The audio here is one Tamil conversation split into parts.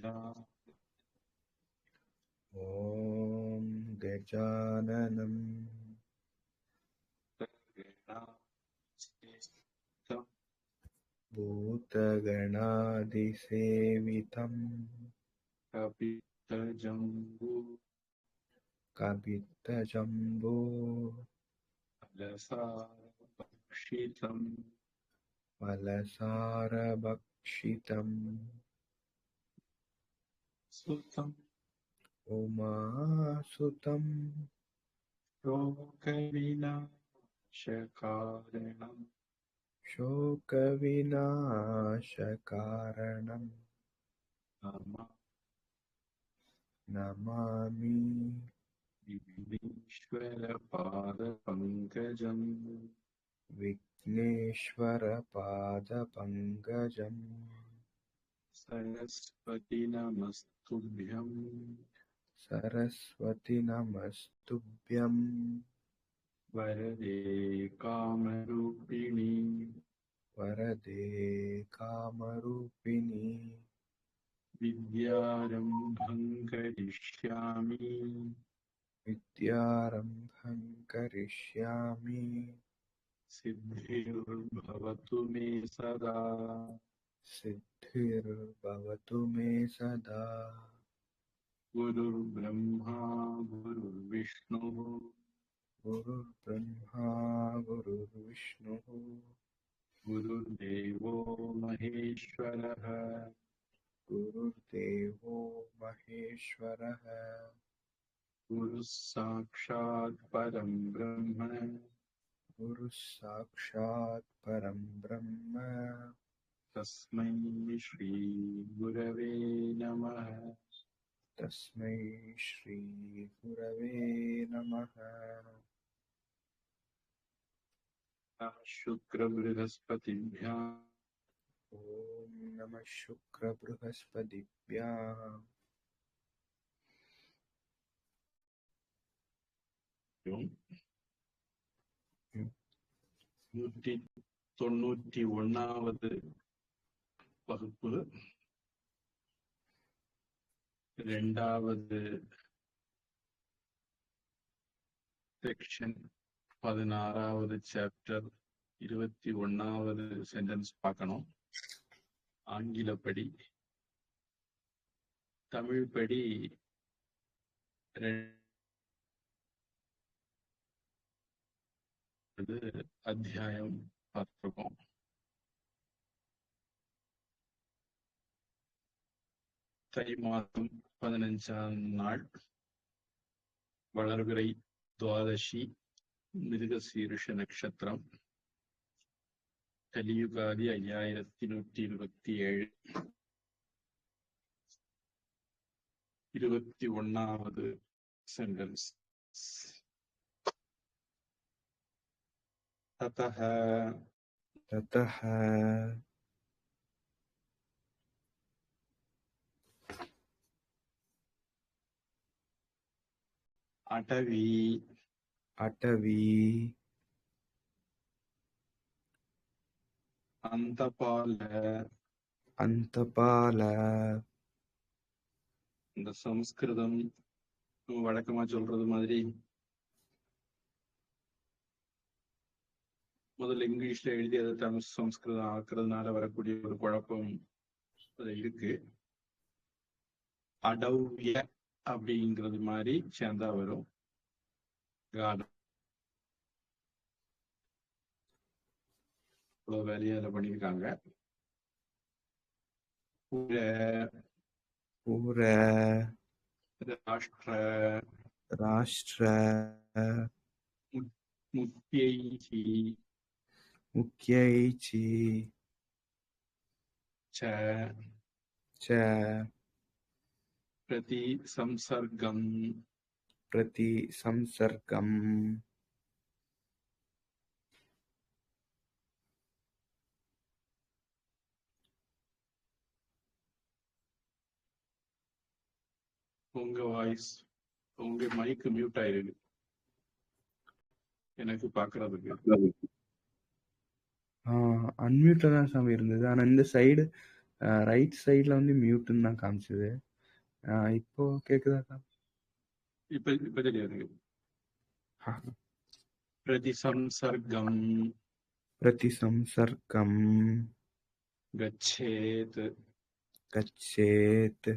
ॐ गजाननं भूतगणाधिसेवितं कपित्थजम्बो फलसारभक्षितम् उमासुतं शोकविनाशकारणं नमामि विघ्नेश्वरपादपङ्कजम् सरस्वति नमस्तुभ्यं वरदे कामरूपिणि विद्यारम्भं करिष्यामि सिद्धिर्भवतु मे सदा गुरुर्ब्रह्मा गुरुर्विष्णुः गुरुर्देवो महेश्वरः गुरुः साक्षात् परं ब्रह्म तस्मै श्री गुरवे नमः शुक्रबृहस्पतिभ्यां ॐ नमः शुक्रबृहस्पतिभ्याम् 191வது வகுப்பு 2வது செக்ஷன் 16வது சாப்டர் 21வது சென்டென்ஸ் பார்க்கணும். ஆங்கிலப்படி. தமிழ் படி அத்தியாயம் பார்த்திருக்கோம். தை மாதம் 15ஆம் நாள் வளர்பிறை துவாதசி, மிருகசீருஷ நட்சத்திரம், கலியுகாதி 5127, 21வது சென்டென்ஸ். ततः अटवी अन्तपाल. இந்த சம்ஸ்கிருதம் வழக்கமா சொல்றது மாதிரி முதல்ல இங்கிலீஷ்ல எழுதி அதை தமிழ் சம்ஸ்கிருதம் ஆக்குறதுனால வரக்கூடிய ஒரு குழப்பம் இருக்கு. அடவ்ய அப்படிங்கிறது மாதிரி சேர்ந்தா வரும். இவ்வளவு வேலையை அதில் பண்ணியிருக்காங்க. ராஷ்டிர முக்கியைச்சி பிரதி சம்சர்க்கம் உங்க வாய்ஸ், உங்க மைக் மியூட் ஆயிருக்கு எனக்கு பாக்குறதுக்கு. அன்மியூட்ல தான் சாமி இருந்தது. ஆனா இந்த சைடு ரைட் சைடில் வந்து மியூட்டுன்னு தான் காமிச்சது. இப்போ கேட்குதாக்கா? இப்ப தெரியாது. பிரதிசம்சர்கம் பிரதிசம்சர்கம் கச்சேத் கச்சேத்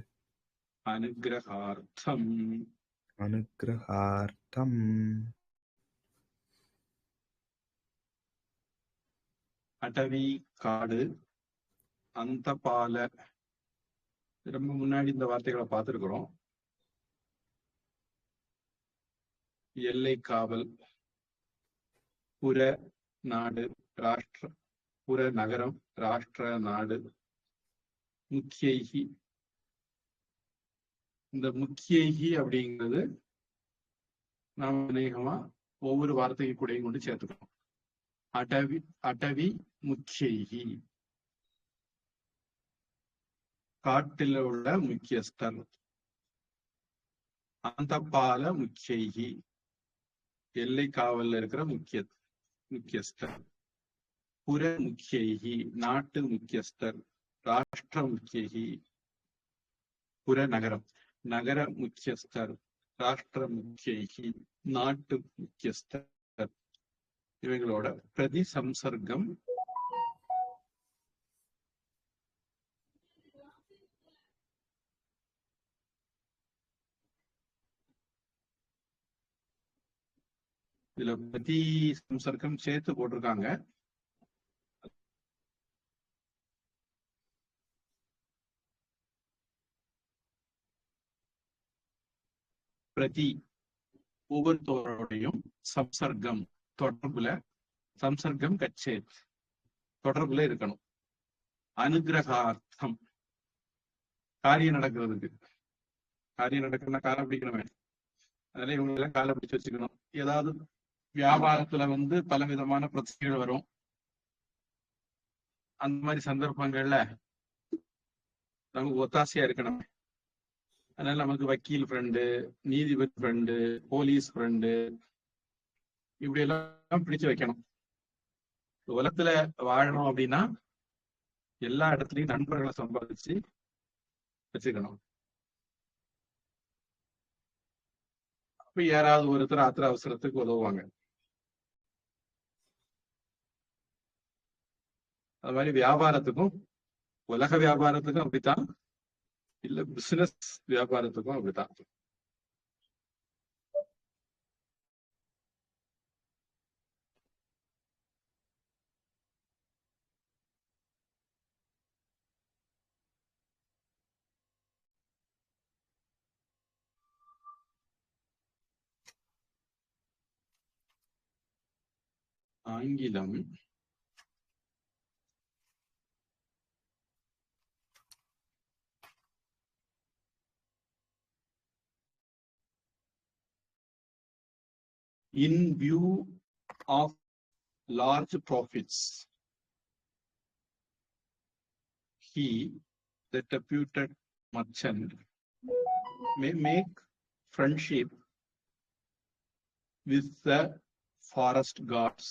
அனுகிரகார்த்தம் அனுகிரகார்த்தம் அடவி காடு அந்த பால. ரொம்ப முன்னாடி இந்த வார்த்தைகளை பார்த்திருக்கிறோம். எல்லை காவல், புற நாடு, ராஷ்டிர புற நகரம், ராஷ்டிர நாடு, முக்கியைகி. இந்த முக்கியைகி அப்படிங்கிறது நாம் அநேகமா ஒவ்வொரு வார்த்தைக்கு கூடயும் கொண்டு சேர்த்துக்கணும். அடவி அடவி முக்கியைகி, காட்டில் உள்ள முக்கியஸ்தர். அந்த பால முக்கியைகி, எல்லை காவல்ல இருக்கிற முக்கியஸ்தர். புற முக்கியைகி, நாட்டு முக்கியஸ்தர். ராஷ்டிர முக்கியைகி, புற நகரம், நகர முக்கியஸ்தர். ராஷ்டிர முக்கியைகி, நாட்டு முக்கியஸ்தர். இவங்களோட பிரதி சம்சர்க்கம் இதுல பிரதி சம்சர்க்கம் சேர்த்து போட்டிருக்காங்க. பிரதி ஒவ்வொருத்தோரோடையும், சம்சர்க்கம் தொடர்புல, சம்சர்க்கம் கச்சேத் தொடர்புல இருக்கணும். அனுகிரகார்த்தம் காரியம் நடக்கிறதுக்கு. காரியம் நடக்கணும்னா காலை பிடிக்கணுமே, அதனால இவங்க எல்லாம் காலை பிடிச்சு வச்சுக்கணும். ஏதாவது வியாபாரத்துல வந்து பல விதமான பிரச்சனைகள் வரும். அந்த மாதிரி சந்தர்ப்பங்கள்ல நமக்கு ஒத்தாசையா இருக்கணும். அதனால நமக்கு வக்கீல் ஃப்ரெண்டு, நீதிபதி ஃப்ரெண்டு, போலீஸ் ஃப்ரெண்டு, இப்படி எல்லாம் பிடிச்சு வைக்கணும். உலகத்துல வாழணும் அப்படின்னா எல்லா இடத்துலயும் நண்பர்களை சம்பாதிச்சு வச்சுக்கணும். அப்ப யாராவது ஒருத்தர் ஆத்திர அவசரத்துக்கு உதவுவாங்க. அது மாதிரி வியாபாரத்துக்கும், உலக வியாபாரத்துக்கும் அப்படித்தான், இல்ல பிசினஸ் வியாபாரத்துக்கும் அப்படித்தான். ஆங்கிலம் in view of large profits, he, the deputed merchant, may make friendship with the forest guards,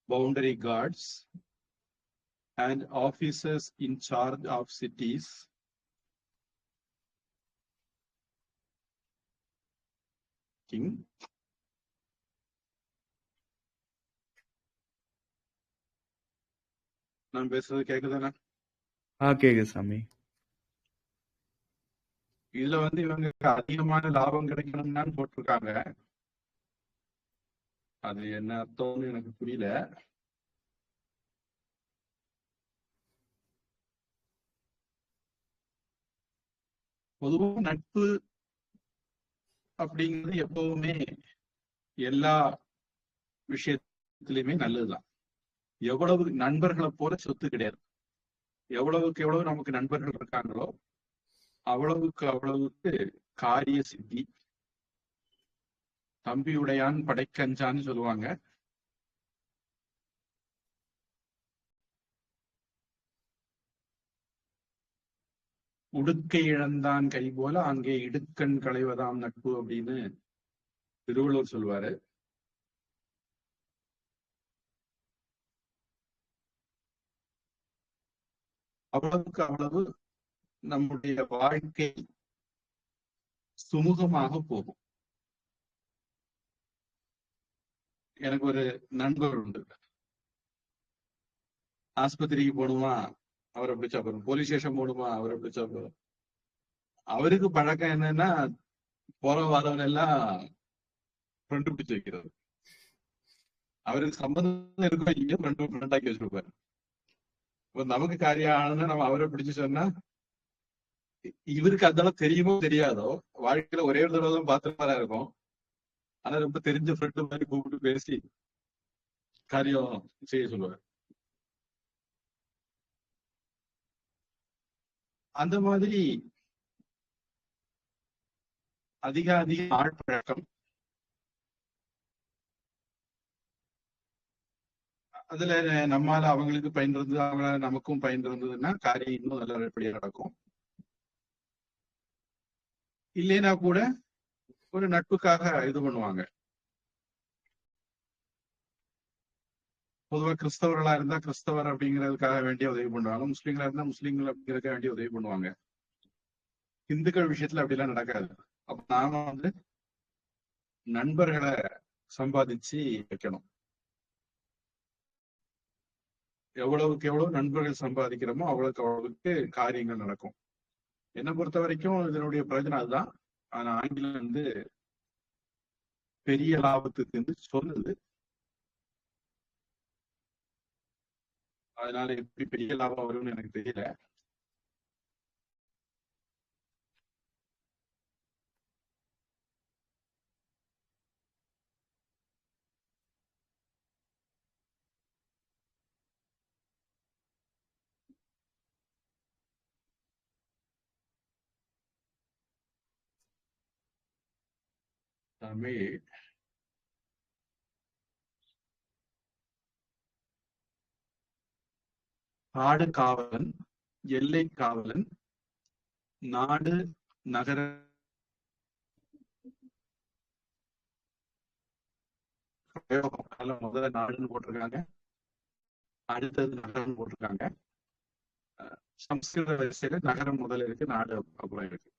boundary guards, and officers in charge of cities, king. நான் பேசுறது கேக்குதானே? கேக்குது சாமி. இதுல வந்து இவங்க அதிகமான லாபம் கிடைக்கணும்னு போட்டிருக்காங்க. அது என்ன அர்த்தம்னு எனக்கு புரியல. பொதுவாக நட்பு அப்படிங்கிறது எப்பவுமே எல்லா விஷயத்திலுமே நல்லதுதான். எவ்வளவு நண்பர்களை போல சொத்து கிடையாது. எவ்வளவுக்கு எவ்வளவு நமக்கு நண்பர்கள் இருக்காங்களோ அவ்வளவுக்கு அவ்வளவுக்கு காரிய சித்தி. தம்பி உடையான் படைக்கஞ்சான்னு சொல்லுவாங்க. உடுக்கை இழந்தான் கை போல அங்கே இடுக்கண் களைவதாம் நட்பு அப்படின்னு திருவள்ளுவர் சொல்வாரு. அவ்வளவுக்கு அவ்வளவு நம்முடைய வாழ்க்கை சுமூகமாக போகும். எனக்கு ஒரு நண்பர் உண்டு. ஆஸ்பத்திரிக்கு போகணுமா, அவரை பிடிச்சா போறோம். போலீஸ் ஸ்டேஷன் போகணுமா, அவரை பிடிச்சா போறோம். அவருக்கு பழக்கம் என்னன்னா, போற வரவன் எல்லாம் ஃப்ரெண்டு பிடிச்சு வைக்கிறது. அவருக்கு சம்பந்தம் இருக்கோ இல்லையோ ஃப்ரெண்டாக்கி வச்சிருப்பாரு. இப்ப நமக்கு காரியம் ஆனதுன்னா நம்ம அவரை பிடிச்சு சொன்னா, இவருக்கு அதெல்லாம் தெரியுமோ தெரியாதோ, வாழ்க்கையில ஒரே ஒரு தடவை தான் பார்த்துட்டு இருக்கும். ஆனா ரொம்ப தெரிஞ்ச ஃப்ரெண்டு மாதிரி கூப்பிட்டு பேசி காரியம் செய்ய சொல்லுவார். அந்த மாதிரி அதிக ஆழ்பழக்கம், அதுல நம்மால அவங்களுக்கு பயன் இருந்தது, அவங்களால நமக்கும் பயன் இருந்ததுன்னா காரியம் இன்னும் நல்லபடியா நடக்கும். இல்லைன்னா கூட ஒரு நட்புக்காக இது பண்ணுவாங்க. பொதுவா கிறிஸ்தவர்களா இருந்தா கிறிஸ்தவர் அப்படிங்கிறதுக்காக வேண்டிய உதவி பண்ணுவாங்க, முஸ்லீம்களா இருந்தா முஸ்லீம்கள் அப்படிங்கிறதுக்காக வேண்டிய உதவி பண்ணுவாங்க. இந்துக்கள் விஷயத்துல அப்படிலாம் நடக்காது. அப்ப நாம வந்து நண்பர்களை சம்பாதிச்சு வைக்கணும். எவ்வளவுக்கு எவ்வளவு நண்பர்கள் சம்பாதிக்கிறோமோ அவ்வளவுக்கு அவ்வளவுக்கு காரியங்கள் நடக்கும். என்னை பொறுத்த வரைக்கும் இதனுடைய பிரயோஜனம் அதுதான். ஆனா ஆங்கிலம் வந்து பெரிய லாபத்துக்கு சொல்லுது. அதனால எப்படி பெரிய லாபம் வரும்னு எனக்கு தெரியல. தமிழ் காடு காவலன், எல்லை காவலன், நாடு நகர முதல்ல நாடுன்னு போட்டிருக்காங்க, அடுத்தது நகரம் போட்டிருக்காங்க. சம்ஸ்கிருத வரிசையில நகரம் முதல்ல இருக்கு, நாடு அப்புறம் இருக்கு.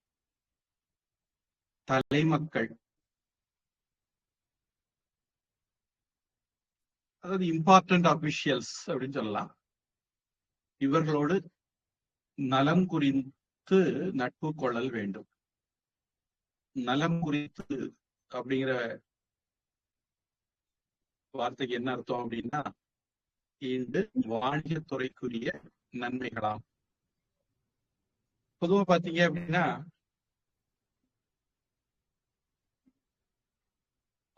தலைமக்கள், அதாவது இம்பார்ட்டன்ட் அபிஷியல்ஸ் அப்படின்னு சொல்லலாம். இவர்களோடு நலம் குறித்து நட்பு கொள்ளல் வேண்டும். நலம் குறித்து அப்படிங்கிற வார்த்தைக்கு என்ன அர்த்தம் அப்படின்னா, இந்த வாணிகத்துறைக்குரிய நன்மைகளாம். பொதுவா பாத்தீங்க அப்படின்னா,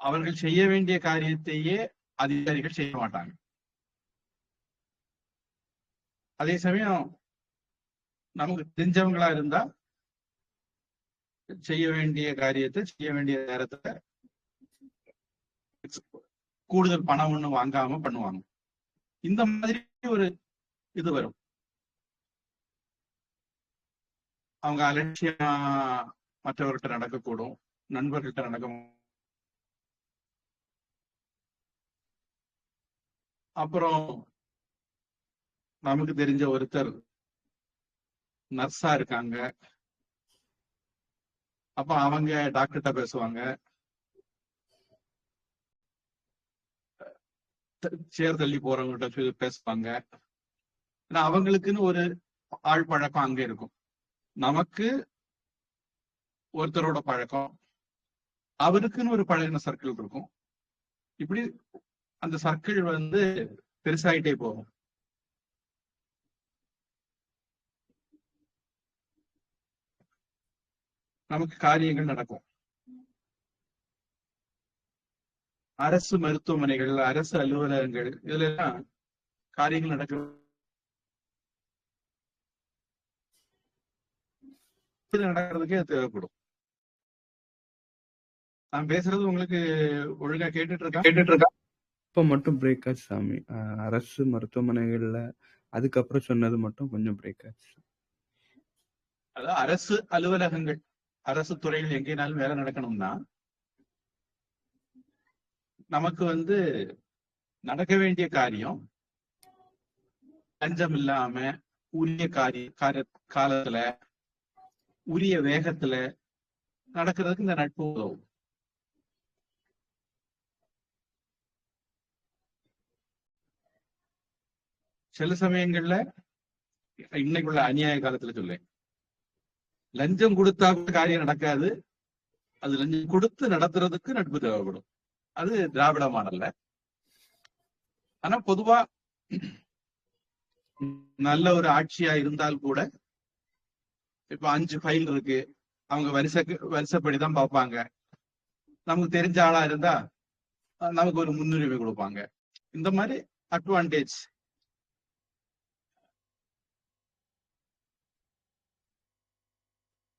அவர்கள் செய்ய வேண்டிய காரியத்தையே அதிகாரிகள் செய்ய மாட்டாங்க. அதே சமயம் நமக்கு தெரிஞ்சவங்களா இருந்தா செய்ய வேண்டிய காரியத்தை செய்ய வேண்டிய நேரத்துல கூடுதல் பணம் ஒண்ணு வாங்காம பண்ணுவாங்க. இந்த மாதிரி ஒரு இது வரும். அவங்க அலட்சியமா மற்றவர்கிட்ட நடக்கக்கூடும், நண்பர்கள்ட்ட நடக்க. அப்புறம் நமக்கு தெரிஞ்ச ஒருத்தர் நர்ஸா இருக்காங்க. அப்ப அவங்க டாக்டர்கிட்ட பேசுவாங்க, சேர் தள்ளி போறவங்ககிட்ட பேசுவாங்க. ஏன்னா அவங்களுக்குன்னு ஒரு ஆள் பழக்கம் அங்க இருக்கும். நமக்கு ஒருத்தரோட பழக்கம், அவருக்குன்னு ஒரு பழகின சர்க்கிள் இருக்கும். இப்படி அந்த சர்க்கிள் வந்து பெருசாயிட்டே போகும். நமக்கு காரியங்கள் நடக்கும். அரசு மருத்துவமனைகள், அரசு அலுவலகங்கள், இதுல எல்லாம் காரியங்கள் நடக்கிறதுக்கே தேவைப்படும். நான் பேசுறது உங்களுக்கு ஒழுங்கா கேட்டுட்டு இருக்கா? இப்ப மட்டும் பிரேக் ஆச்சு சாமி. அரசு மருத்துவமனைகள்ல அதுக்கப்புறம் சொன்னது மட்டும் கொஞ்சம் பிரேக் ஆச்சு. அதாவது அரசு அலுவலகங்கள், அரசு துறைகள் எங்கேனாலும் வேலை நடக்கணும்னா நமக்கு வந்து நடக்க வேண்டிய காரியம் லஞ்சம் இல்லாம, உரிய காலத்துல உரிய வேகத்துல நடக்கிறதுக்கு இந்த நட்பு உதவும். சில சமயங்கள்ல இன்னைக்குள்ள அநியாய காலத்துல சொல்லேன், லஞ்சம் கொடுத்தா கூட காரியம் நடக்காது. அது லஞ்சம் கொடுத்து நடத்துறதுக்கு நட்பு தேவைப்படும். அது திராவிட மாடல்ல. ஆனா பொதுவா நல்ல ஒரு ஆட்சியா இருந்தால் கூட இப்ப 5 ஃபைல் இருக்கு, அவங்க வரிசைப்படிதான் பார்ப்பாங்க. நமக்கு தெரிஞ்ச ஆளா இருந்தா நமக்கு ஒரு முன்னுரிமை கொடுப்பாங்க. இந்த மாதிரி அட்வான்டேஜ்.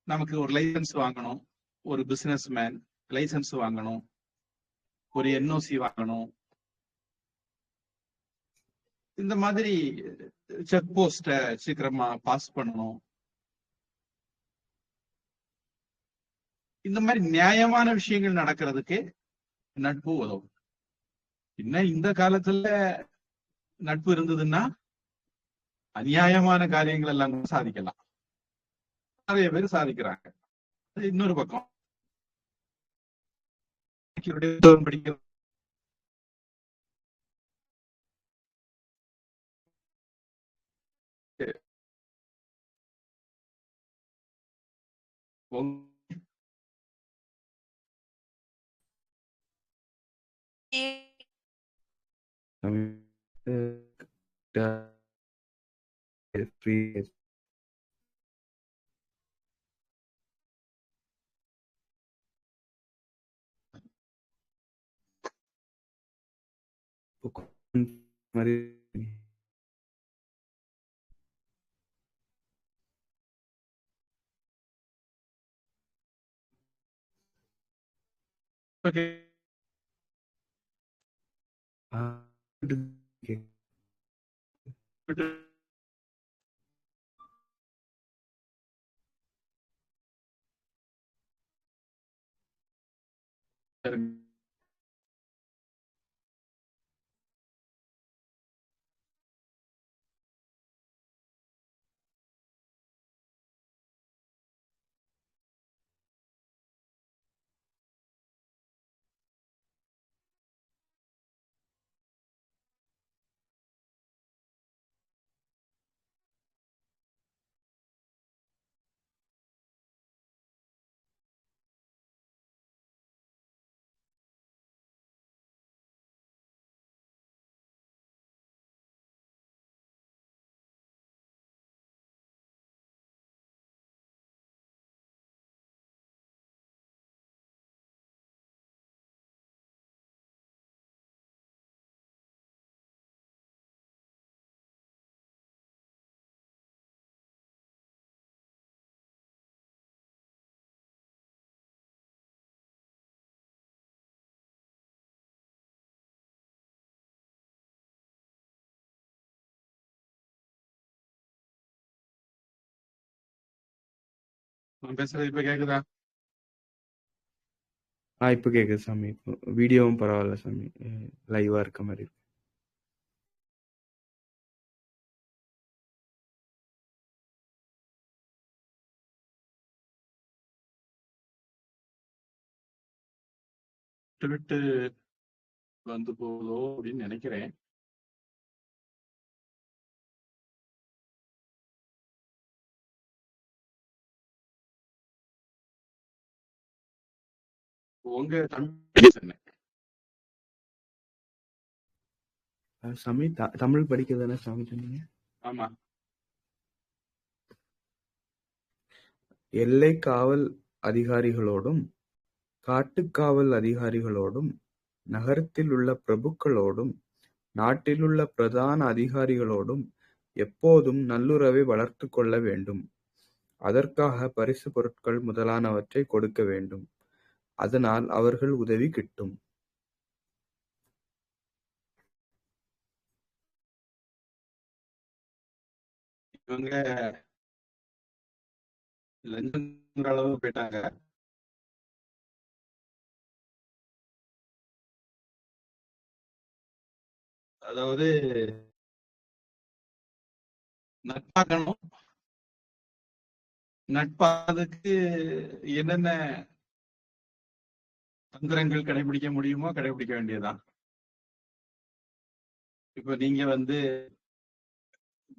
நமக்கு ஒரு லைசன்ஸ் வாங்கணும், ஒரு பிசினஸ் மேன் லைசன்ஸ் வாங்கணும், ஒரு என்ஓசி வாங்கணும், இந்த மாதிரி செக் போஸ்ட சீக்கிரமா பாஸ் பண்ணணும். இந்த மாதிரி நியாயமான விஷயங்கள் நடக்கிறதுக்கு நட்பு உதவும். இன்னும் இந்த காலத்துல நட்பு இருந்ததுன்னா அநியாயமான காரியங்கள் எல்லாம் கூட சாதிக்கலாம். நிறைய பேர் சாதிக்கிறாங்க. அது இன்னொரு பக்கம். படிக்கிறது நான் பேசுறது இப்ப கேக்குதா? இப்ப கேக்குது சாமி. இப்போ வீடியோவும் பரவாயில்ல சாமி, லைவா இருக்க மாதிரி இருக்கு. விட்டு விட்டு வந்து போகுதோ அப்படின்னு நினைக்கிறேன். உங்க தமிழ் சாமி தமிழ் படிக்க தானே சாமி சொன்னீங்க? ஆமா. எல்லை காவல் அதிகாரிகளோடும் காட்டுக்காவல் அதிகாரிகளோடும் நகரத்தில் உள்ள பிரபுக்களோடும் நாட்டிலுள்ள பிரதான அதிகாரிகளோடும் எப்போதும் நல்லுறவை வளர்த்து கொள்ள வேண்டும். அதற்காக பரிசு பொருட்கள் முதலானவற்றை கொடுக்க வேண்டும். அதனால் அவர்கள் உதவி கிட்டும். இவங்க லஞ்சங்கிற அளவு போயிட்டாங்க. அதாவது நட்பாக்கணும். நட்பாதுக்கு என்னென்ன தந்திரங்கள் கடைபிடிக்க முடியுமோ கடைபிடிக்க வேண்டியதுதான். இப்ப நீங்க வந்து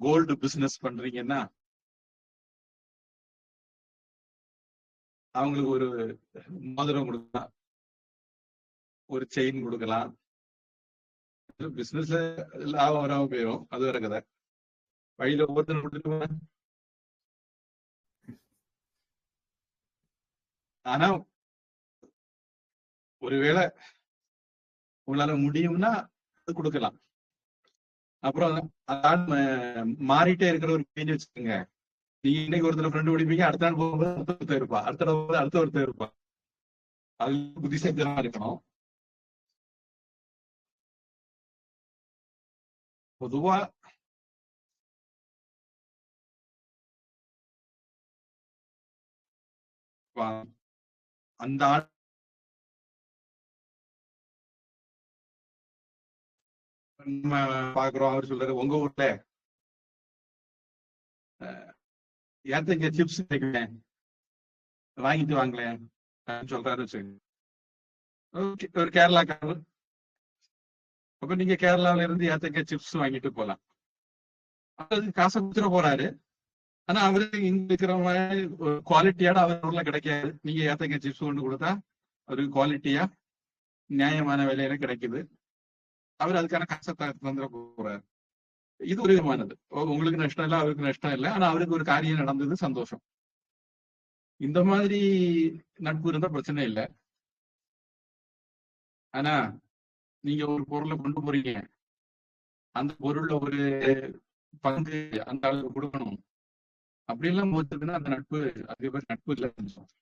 கோல்டு பிசினஸ் பண்றீங்கன்னா அவங்களுக்கு ஒரு மோதிரம் கொடுக்கலாம், ஒரு செயின் கொடுக்கலாம். பிசினஸ்ல லாபம் வராம போயிடும், அது வேற கதை. வழியில ஒவ்வொருத்தர் கொடுத்துட்டு. ஆனா ஒருவேளை உங்களால முடியும்னா அது கொடுக்கலாம். அப்புறம் மாறிட்டே இருக்கிற ஒரு பேஞ்சு வச்சுக்கோங்க. நீங்க இன்னைக்கு ஒருத்தர் ஃப்ரெண்டு பிடிப்பீங்க, அடுத்த நாள் போகும்போது அடுத்த ஒருத்தர் இருப்பா, அடுத்த ஒருத்தர் இருப்பா. அது புத்திசாலித்தனமா இருக்கணும். பொதுவா அந்த ஆள் நம்ம பாக்குறோம். அவர் சொல்றாரு, உங்க ஊர்ல ஏத்தங்க சிப்ஸ் கிடைக்குவேன், வாங்கிட்டு வாங்களேன் சொல்றாரு. ஒரு கேரளாக்காரர். அப்ப நீங்க கேரளாவில இருந்து ஏத்தங்க சிப்ஸ் வாங்கிட்டு போலாம். அதுக்கு காசை கொடுத்துட போறாரு. ஆனா அவருக்கு இங்க இருக்கிற மாதிரி ஒரு குவாலிட்டியோட அவர் ஊர்ல கிடைக்காது. நீங்க ஏத்தங்க சிப்ஸ் கொண்டு கொடுத்தா ஒரு குவாலிட்டியா நியாயமான விலையில கிடைக்குது. அவர் அதுக்கான காசை தந்துட போறாரு. இது ஒரு விதமானது. உங்களுக்கு நஷ்டம் இல்லை, அவருக்கு நஷ்டம் இல்லை. ஆனா அவருக்கு ஒரு காரியம் நடந்தது, சந்தோஷம். இந்த மாதிரி நட்பு இருந்தா பிரச்சனை இல்லை. ஆனா நீங்க ஒரு பொருளை கொண்டு போறீங்க, அந்த பொருள்ல ஒரு பங்கு அந்த அளவுக்கு கொடுக்கணும், அப்படி எல்லாம் போச்சுன்னா அந்த நட்பு அதே மாதிரி நட்பு இல்லைன்னு சொல்றேன்.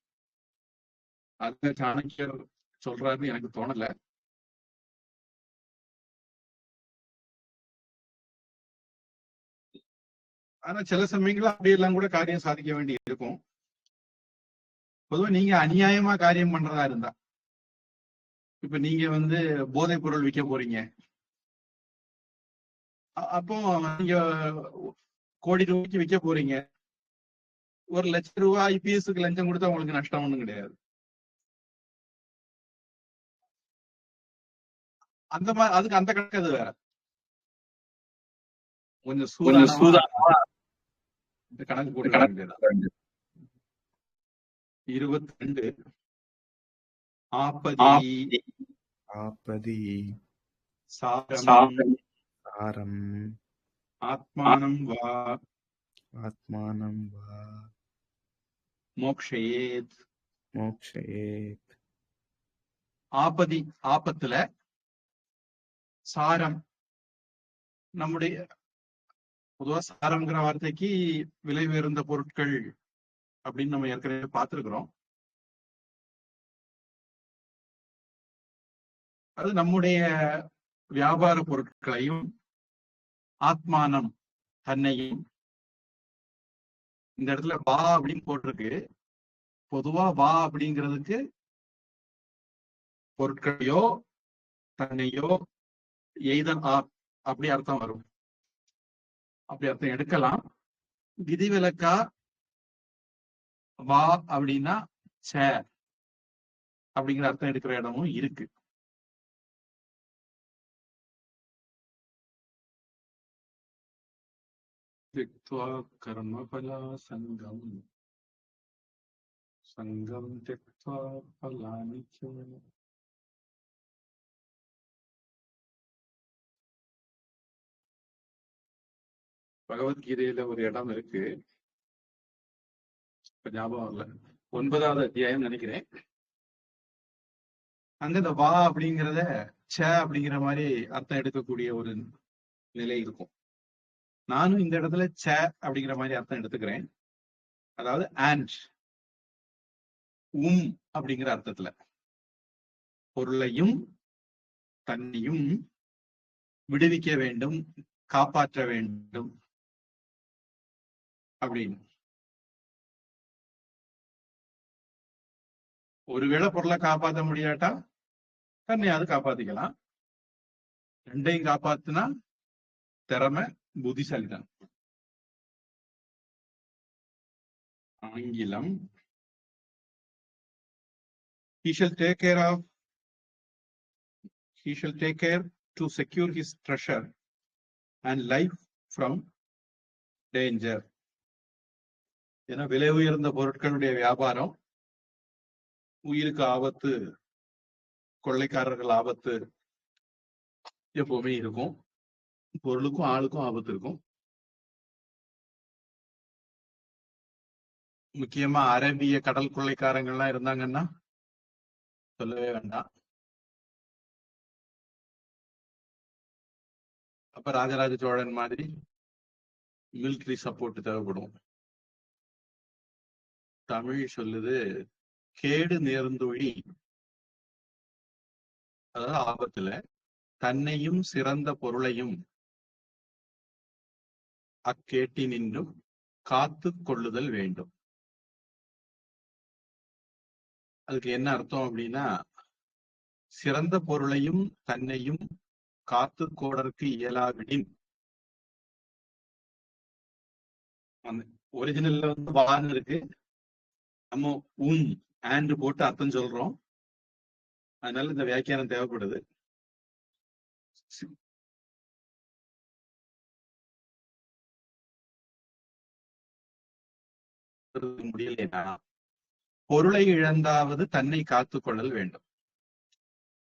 அது சாணக்கியர் சொல்றாருன்னு எனக்கு தோணல. ஆனா சில சமயங்கள அப்படியெல்லாம் கூட காரியம் சாதிக்க வேண்டி இருக்கும். பொதுவா நீங்க அநியாயமா காரியம் பண்றதா இருந்தா, இப்ப நீங்க வந்து போதைப் பொருள் விற்க போறீங்க, அப்போ நீங்க கோடி ரூபாய்க்கு விற்க போறீங்க. 1,00,000 ரூபாய் ஐபிஎஸ்க்கு லஞ்சம் கொடுத்தா உங்களுக்கு நஷ்டம் ஒண்ணும் கிடையாது. அந்த மாதிரி அதுக்கு அந்த கணக்கு அது வேற. கொஞ்சம் சூதானமா இந்த கணக்கு போட்டுக்க வேண்டியதான். 22 ஆபதி சாரம் சாரம் ஆத்மானம் வா மோக்ஷயேத். ஆபதி ஆபத்துல, சாரம் நம்முடைய பொதுவா சாரம்ங்கிற வார்த்தைக்கு விலை உயர்ந்த பொருட்கள் அப்படின்னு நம்ம ஏற்கனவே பார்த்திருக்கிறோம். அது நம்முடைய வியாபார பொருட்களையும் ஆத்மானம் தன்னையும். இந்த இடத்துல வா அப்படின்னு போட்டிருக்கு. பொதுவா வா அப்படிங்கிறதுக்கு பொருட்களையோ தன்னையோ எய்தன் அப்படி அர்த்தம் வரும், அப்படி அர்த்தம் எடுக்கலாம். விதிவிலக்கா வா அப்படின்னா சே அப்படிங்கிற அர்த்தம் எடுக்கிற இடமும் இருக்கு. கர்மபலா சங்கம் சங்கம் திக்த்வா பலானி பகவத்கீதையில ஒரு இடம் இருக்கு, ஞாபகம் இல்ல, 9வது அத்தியாயம் நினைக்கிறேன். அங்க இந்த வா அப்படிங்கிறத ச அப்படிங்கிற மாதிரி அர்த்தம் எடுக்கக்கூடிய ஒரு நிலை இருக்கும். நானும் இந்த இடத்துல ச அப்படிங்கிற மாதிரி அர்த்தம் எடுத்துக்கிறேன். அதாவது அண்ட் அப்படிங்கிற அர்த்தத்துல பொருளையும் தன்னையும் விடுவிக்க வேண்டும், காப்பாற்ற வேண்டும் அப்படின்னு. ஒருவேளை பொருளை காப்பாற்ற முடியாட்டா தன்னையாவது காப்பாத்திக்கலாம். ரெண்டையும் காப்பாத்துனா திறமை, புத்திசாலிதான். ஆங்கிலம். He shall take care to secure his treasure and life from danger. ஏன்னா விலை உயர்ந்த பொருட்களுடைய வியாபாரம், உயிருக்கு ஆபத்து, கொள்ளைக்காரர்கள் ஆபத்து எப்பவுமே இருக்கும். பொருளுக்கும் ஆளுக்கும் ஆபத்து இருக்கும். முக்கியமா அரேபிய கடல் கொள்ளைக்காரங்கள்லாம் இருந்தாங்கன்னா சொல்லவே வேண்டாம். அப்ப ராஜராஜ சோழன் மாதிரி மிலிட்டரி சப்போர்ட் தேவைப்படும். தமிழ் சொல்லுது கேடு நேர்ந்தொழி, அதாவது ஆபத்துல தன்னையும் சிறந்த பொருளையும் அக்கேட்டினின்றும் காத்து கொள்ளுதல் வேண்டும். அதுக்கு என்ன அர்த்தம் அப்படின்னா, சிறந்த பொருளையும் தன்னையும் காத்து கோடற்கு இயலாவிடின், ஒரிஜினல்ல வந்து வான்னு இருக்கு, நம்ம ஆண்டு போட்டு அர்த்தம் சொல்றோம். அதனால இந்த வியாக்கியானம் தேவைப்படுது. முடியலைன்னா பொருளை இழந்தாவது தன்னை காத்து கொள்ளல் வேண்டும்.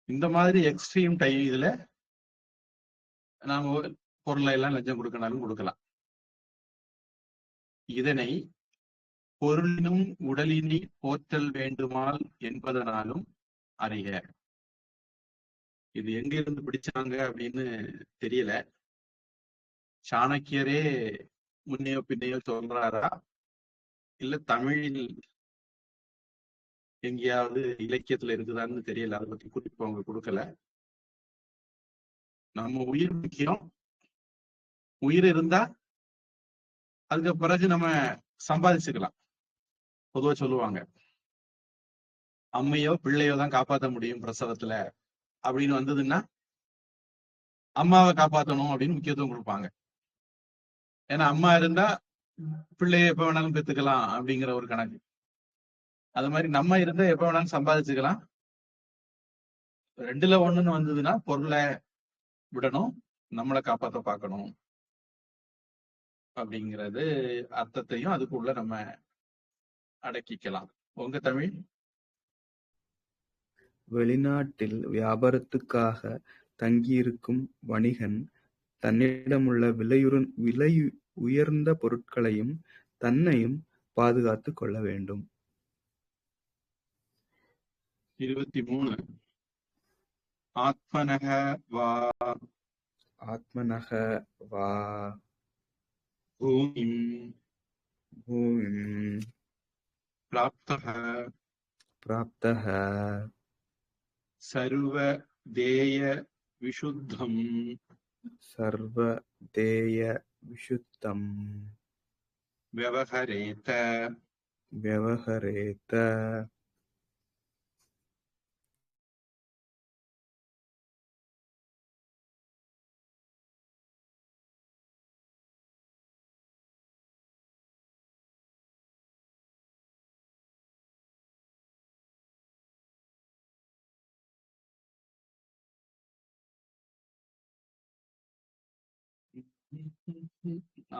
இந்த மாதிரி எக்ஸ்ட்ரீம் இதுல நாம பொருளை எல்லாம் லஞ்சம் கொடுக்கனாலும் கொடுக்கலாம். இதனை பொருளினும் உடலினை போற்றல் வேண்டுமால் என்பதனாலும் அறிக. இது எங்க இருந்து பிடிச்சாங்க அப்படின்னு தெரியல. சாணக்கியரே முன்னையோ பின்னையோ சொல்றாரா, இல்ல தமிழில் எங்கேயாவது இலக்கியத்துல இருக்குதான்னு தெரியல. அதை பத்தி குறிப்பு அவங்க கொடுக்கல. நம்ம உயிர் முக்கியம். உயிர் இருந்தா அதுக்கு பிறகு நம்ம சம்பாதிச்சுக்கலாம். பொதுவா சொல்லுவாங்க, அம்மையோ பிள்ளையோ தான் காப்பாற்ற முடியும் பிரசவத்துல அப்படின்னு வந்ததுன்னா அம்மாவை காப்பாற்றணும் அப்படின்னு முக்கியத்துவம் கொடுப்பாங்க. ஏன்னா அம்மா இருந்தா பிள்ளைய எப்ப வேணாலும் பெத்துக்கலாம் அப்படிங்கிற ஒரு கணக்கு. அது மாதிரி நம்ம இருந்தா எப்ப வேணாலும் சம்பாதிச்சுக்கலாம். 2ல 1ன்னு வந்ததுன்னா பொருளை விடணும், நம்மளை காப்பாற்ற பார்க்கணும் அப்படிங்கிறது அர்த்தத்தையும் அதுக்குள்ள நம்ம அடக்கிக்கலாம். உங்க தமிழ்? வெளிநாட்டில் வியாபாரத்துக்காக தங்கியிருக்கும் வணிகன் தன்னிடமுள்ள விலை உயர்ந்த பொருட்களையும் தன்னையும் பாதுகாத்து கொள்ள வேண்டும். 23 ஆத்மனக வா பூமிம் பிராப்தஹ சர்வதேய விஷுத்தம் व्यवहरेत.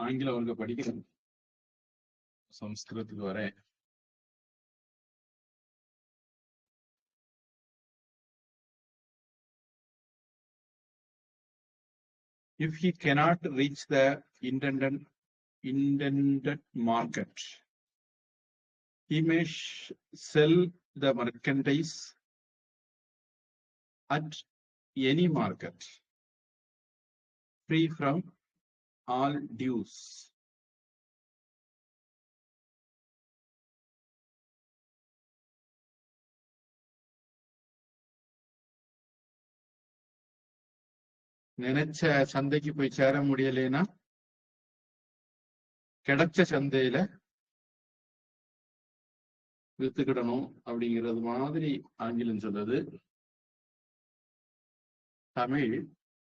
ஆங்கிலம் அவங்க படிக்கிறேன், சம்ஸ்கிருதத்துக்கு வரேன். If he cannot reach the intended market, he may sell the merchandise at any market, free from all dues. நினைச்ச சந்தைக்கு போய் சேர முடியலைன்னா கிடைச்ச சந்தையில வித்துக்கிடணும் அப்படிங்கிறது மாதிரி ஆங்கிலம் சொல்லுது. தமிழ்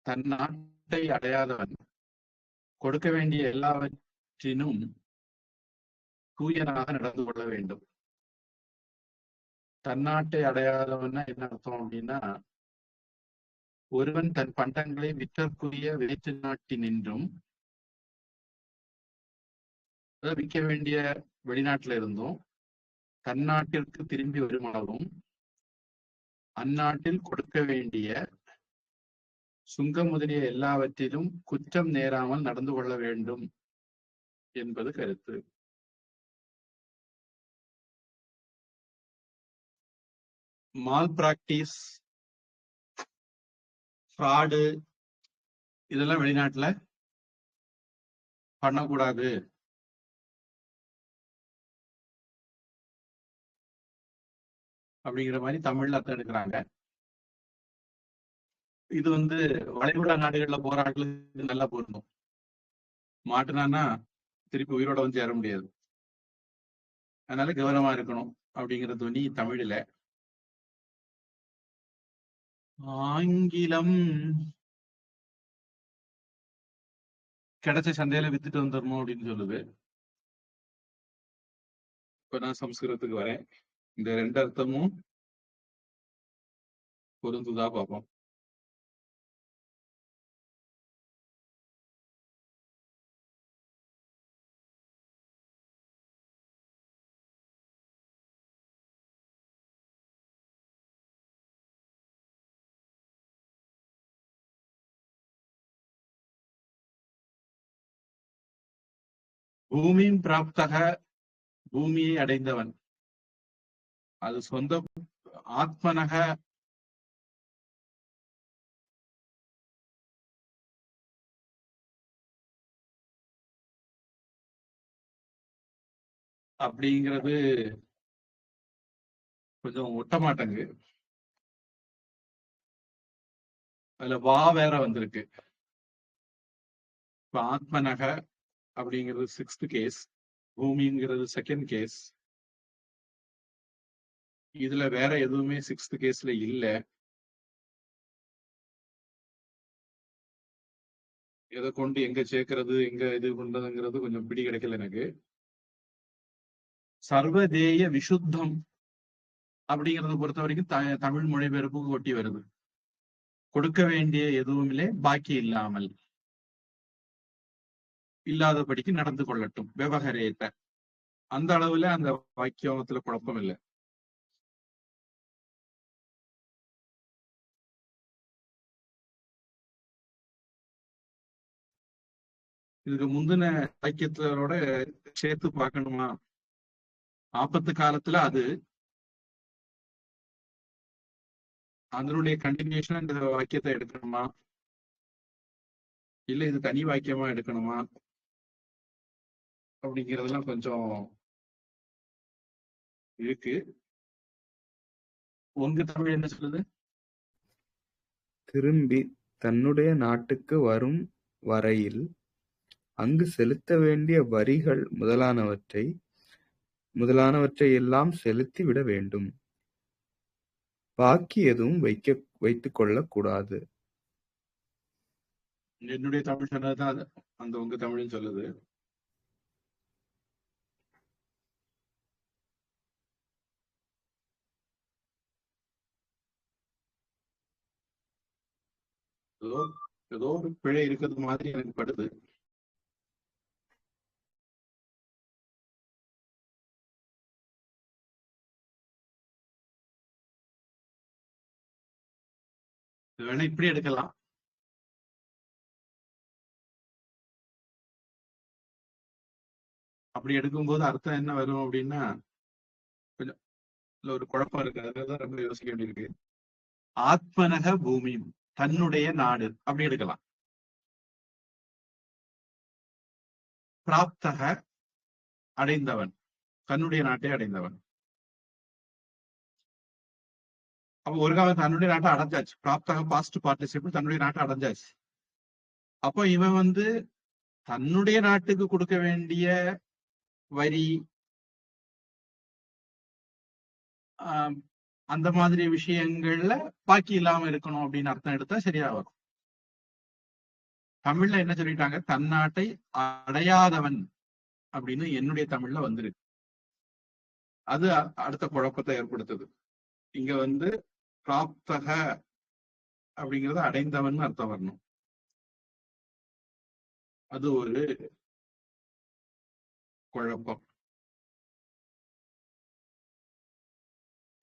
தன் நாட்டை அடையாதவன் கொடுக்க வேண்டிய எல்லாவற்றினும் தூயனாக நடந்து கொள்ள வேண்டும். தன்னாட்டை அடையாதவன்னா என்ன அர்த்தம் அப்படின்னா, ஒருவன் தன் பண்டங்களை விற்றற்குரிய வேற்று நாட்டினின்றும், அதாவது விற்க வேண்டிய வெளிநாட்டில இருந்தும் தன்னாட்டிற்கு திரும்பி வருமானவும் அந்நாட்டில் கொடுக்க வேண்டிய சுங்கம் முதலிய எல்லாவற்றிலும் குற்றம் நேராமல் நடந்து கொள்ள வேண்டும் என்பது கருத்து. மால் பிராக்டிஸ், ஃப்ராடு இதெல்லாம் வெளிநாட்டுல பண்ணக்கூடாது. அப்படிங்கிற மாதிரி தமிழ்ல அர்த்தம் எடுக்கிறாங்க. இது வளைகுடா நாடுகள்ல போராட்டங்களுக்கு நல்லா பொருந்தும். மாட்டினான்னா திருப்பி உயிரோட சேர முடியாது. அதனால கௌரவமா இருக்கணும் அப்படிங்கிற துணி தமிழ்ல. ஆங்கிலம் கிடைச்ச சந்தையில வித்துட்டு வந்துடணும் அப்படின்னு சொல்லுது. இப்ப நான் சம்ஸ்கிருதத்துக்கு வரேன். இந்த ரெண்டு அர்த்தமும் பொருந்துதா பார்ப்போம். பூமியின் பிராப்தக, பூமியை அடைந்தவன். அது சொந்த ஆத்மனக அப்படிங்கிறது கொஞ்சம் ஒட்ட மாட்டேங்கு. அதுல வா வேற வந்திருக்கு. இப்ப ஆத்மனக அப்படிங்கிறது 6th கேஸ், பூமிங்கிறது 2nd கேஸ். இதுல வேற எதுவுமே 6th கேஸ்ல இல்ல. எதை கொண்டு எங்க சேர்க்கறது, எங்க இது பண்றதுங்கிறது கொஞ்சம் பிடி கிடைக்கல எனக்கு. சர்வதேய விசுத்தம் அப்படிங்கறத பொறுத்த வரைக்கும் தமிழ் மொழிபெயர்ப்புக்கு ஒட்டி வருது. கொடுக்க வேண்டிய எதுவுமில்லை, பாக்கி இல்லாமல், இல்லாதபடிக்கு நடந்து கொள்ளட்டும், விவகரேத்த. அந்த அளவுல அந்த வாக்கியத்துல குழப்பம் இல்லை. இதுக்கு முந்தின வாக்கியத்தோட சேர்த்து பார்க்கணுமா? ஆபத்து காலத்துல அது அதனுடைய கண்டினியூஷன் இந்த வாக்கியத்தை எடுக்கணுமா, இல்ல இது தனி வாக்கியமா எடுக்கணுமா அப்படிங்கிறதெல்லாம் கொஞ்சம் இருக்கு. உங்க தமிழ் என்ன சொல்லுது? திரும்பி தன்னுடைய நாட்டுக்கு வரும் வரையில் அங்கு செலுத்த வேண்டிய வரிகள் முதலானவற்றை எல்லாம் செலுத்தி விட வேண்டும். பாக்கி எதுவும் வைத்துக் கொள்ளக் கூடாது. என்னுடைய தமிழ் சொன்னதுதான் அந்த உங்க தமிழ்னு சொல்லுது. ஏதோ ஒரு பிழை இருக்கிறது மாதிரி எனக்கு படுது. வேணா இப்படி எடுக்கலாம். அப்படி எடுக்கும்போது அர்த்தம் என்ன வரும் அப்படின்னா, கொஞ்சம் ஒரு குழப்பம் இருக்கு. அதுதான் ரொம்ப யோசிக்க வேண்டியிருக்கு. ஆத்மனக பூமி, தன்னுடைய நாடு அப்படி எடுக்கலாம். பிராப்தக அடைந்தவன், தன்னுடைய நாட்டை அடைந்தவன். அப்ப ஒரு காலம் தன்னுடைய நாட்டை அடைஞ்சாச்சு. பிராப்தக பாஸ்ட் பார்ட்டிசிபிள், தன்னுடைய நாட்டை அடைஞ்சாச்சு. அப்போ இவன் தன்னுடைய நாட்டுக்கு கொடுக்க வேண்டிய வரி அந்த மாதிரி விஷயங்கள்ல பாக்கி இல்லாம இருக்கணும் அப்படின்னு அர்த்தம் எடுத்தா சரியா வரும். தமிழ்ல என்ன சொல்லிட்டாங்க? தன்னாட்டை அடையாதவன் அப்படின்னு என்னுடைய தமிழ்ல வந்திருக்கு. அது அடுத்த குழப்பத்தை ஏற்படுத்துது. இங்க வந்து பிராப்தக அப்படிங்கறது அடைந்தவன் அர்த்தம் வரணும். அது ஒரு குழப்பம்.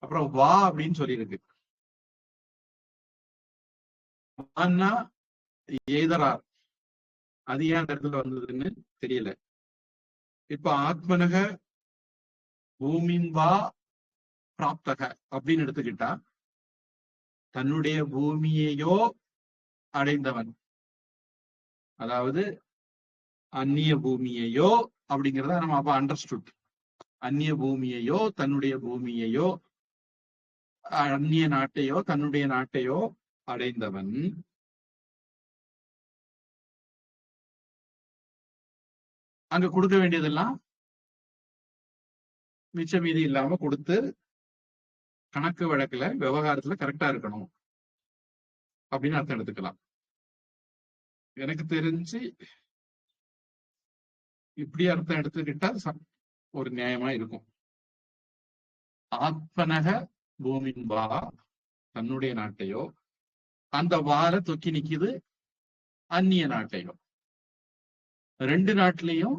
அப்புறம் வா அப்படின்னு சொல்லியிருக்கு. வான்னா எய்தரா, அது ஏன் அந்த இடத்துல வந்ததுன்னு தெரியல. இப்ப ஆத்மனக பூமின் வா பிராப்தக அப்படின்னு எடுத்துக்கிட்டா தன்னுடைய பூமியையோ அடைந்தவன், அதாவது அந்நிய பூமியையோ அப்படிங்கிறத நம்ம அப்ப அண்டர்ஸ்டுட். அந்நிய பூமியையோ தன்னுடைய பூமியையோ அந்நிய நாட்டையோ தன்னுடைய நாட்டையோ அடைந்தவன் அங்க கொடுக்க வேண்டியதெல்லாம் மிச்ச மீதி இல்லாம கொடுத்து கணக்கு வழக்குல விவகாரத்துல கரெக்டா இருக்கணும் அப்படின்னு அர்த்தம் எடுத்துக்கலாம். எனக்கு தெரிஞ்சு இப்படி அர்த்தம் எடுத்துக்கிட்டா ஒரு நியாயமா இருக்கும். ஆத்மனக பூமின் வா தன்னுடைய நாட்டையோ, அந்த வார தொக்கி நிக்குது அந்நிய நாட்டையோ. ரெண்டு நாட்டிலையும்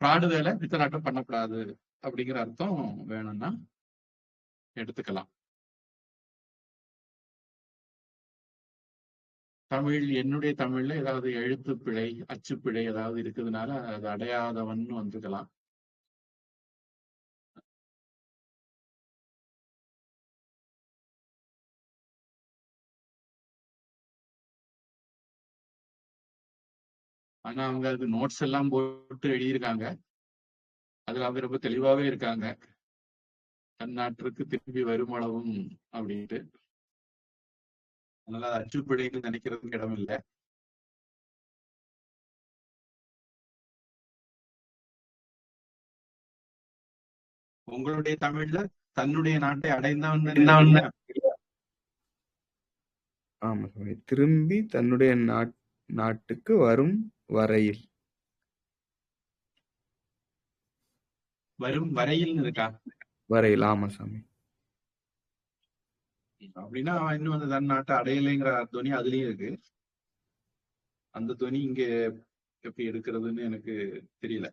பிராடு வேலை பித்தலாட்டம் பண்ணக்கூடாது அப்படிங்கிற அர்த்தம் வேணும்னா எடுத்துக்கலாம். தமிழ், என்னுடைய தமிழ்ல ஏதாவது எழுத்து பிழை, அச்சு பிழை ஏதாவது இருக்குதுனால அது அடையாதவன் வந்துக்கலாம். ஆனா அவங்க அதுக்கு நோட்ஸ் எல்லாம் போட்டு எழுதியிருக்காங்க. அதுல அவங்க ரொம்ப தெளிவாவே இருக்காங்க, தன்னாட்டிற்கு திரும்பி வருமளவும் அப்படின்ட்டு. அதனால அச்சுப்பிழைன்னு நினைக்கிறதுக்கு இடம் இல்லை. உங்களுடைய தமிழ்ல தன்னுடைய நாட்டை அடைந்தவன் ஆமா சுவாமி. திரும்பி தன்னுடைய நாட்டுக்கு வரும் வரையில். வரும் வரையில் இருக்கா? வரையில், ஆமா சாமி. அப்படின்னா அவன் இன்னும் வந்து தன் நாட்டை அடையலைங்கிற துணி அதுலயும் இருக்கு. அந்த துணி இங்க எப்படி எடுக்கிறதுன்னு எனக்கு தெரியல.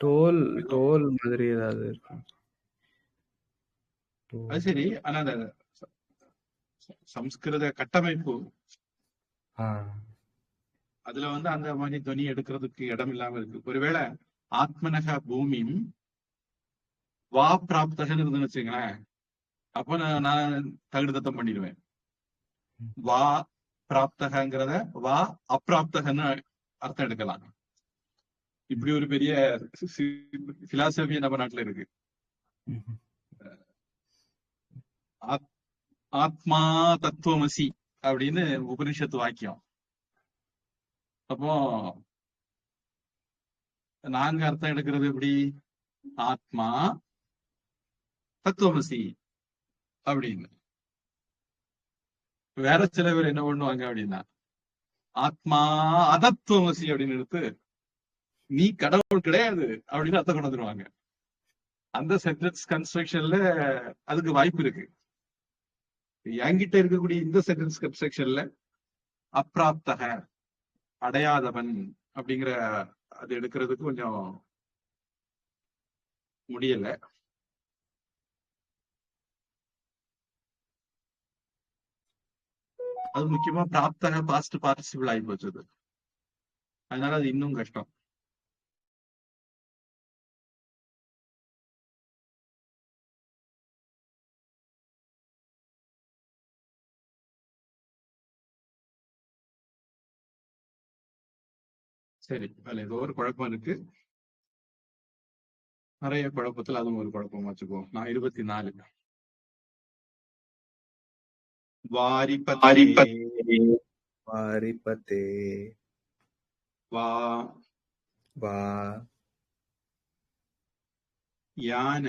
டோல் டோல் மாதிரி ஏதாவது இருக்கும். அது சரி. ஆனா அந்த சம்ஸ்கிருத கட்டமைப்பு அதுல வந்து அந்த மாதிரி துணி எடுக்கிறதுக்கு இடம் இல்லாம இருக்கு. ஒருவேளை ஆத்மனக பூமி வா பிராப்தகன்னு இருந்துன்னு வச்சுங்களேன், அப்ப நான் தகுடு தத்தம் பண்ணிடுவேன். வா பிராப்தகங்கிறத வா அப்பிராப்தகன்னு அர்த்தம் எடுக்கலாம். இப்படி ஒரு பெரிய பிலாசபி நம்ம நாட்டுல இருக்கு. ஆத்மா தத்துவமசி அப்படின்னு உபனிஷத்து வாக்கியம். அப்போ நாங்க அர்த்தம் எடுக்கிறது எப்படி? ஆத்மா தத்துவமசி அப்படின்னு. வேற சில பேர் என்ன பண்ணுவாங்க அப்படின்னா, ஆத்மா அதத்துவமசி அப்படின்னு எடுத்து நீ கடவுள் கிடையாது அப்படின்னு அர்த்தம் கொண்டு வந்துருவாங்க. அந்த சென்டென்ஸ் கன்ஸ்ட்ரக்ஷன்ல அதுக்கு வாய்ப்பு இருக்கு. என்கிட்ட இருக்கக்கூடிய இந்த சென்டென்ஸ் கன்ஸ்ட்ரக்ஷன்ல அப்பிராப்தக அடையாதவன் அப்படிங்கிற அது எடுக்கிறதுக்கு கொஞ்சம் முடியல. அது முக்கியமா பிராப்தக பாஸ்ட் பார்ட்டிசிபிள் ஆகி போச்சது. அதனால அது இன்னும் கஷ்டம். சரி, அதுல ஏதோ ஒரு குழப்பம் இருக்கு. நிறைய குழப்பத்துல அதுவும் ஒரு குழப்பம் வச்சுக்கோ. நான் 24 வாரிபதே வா வா யான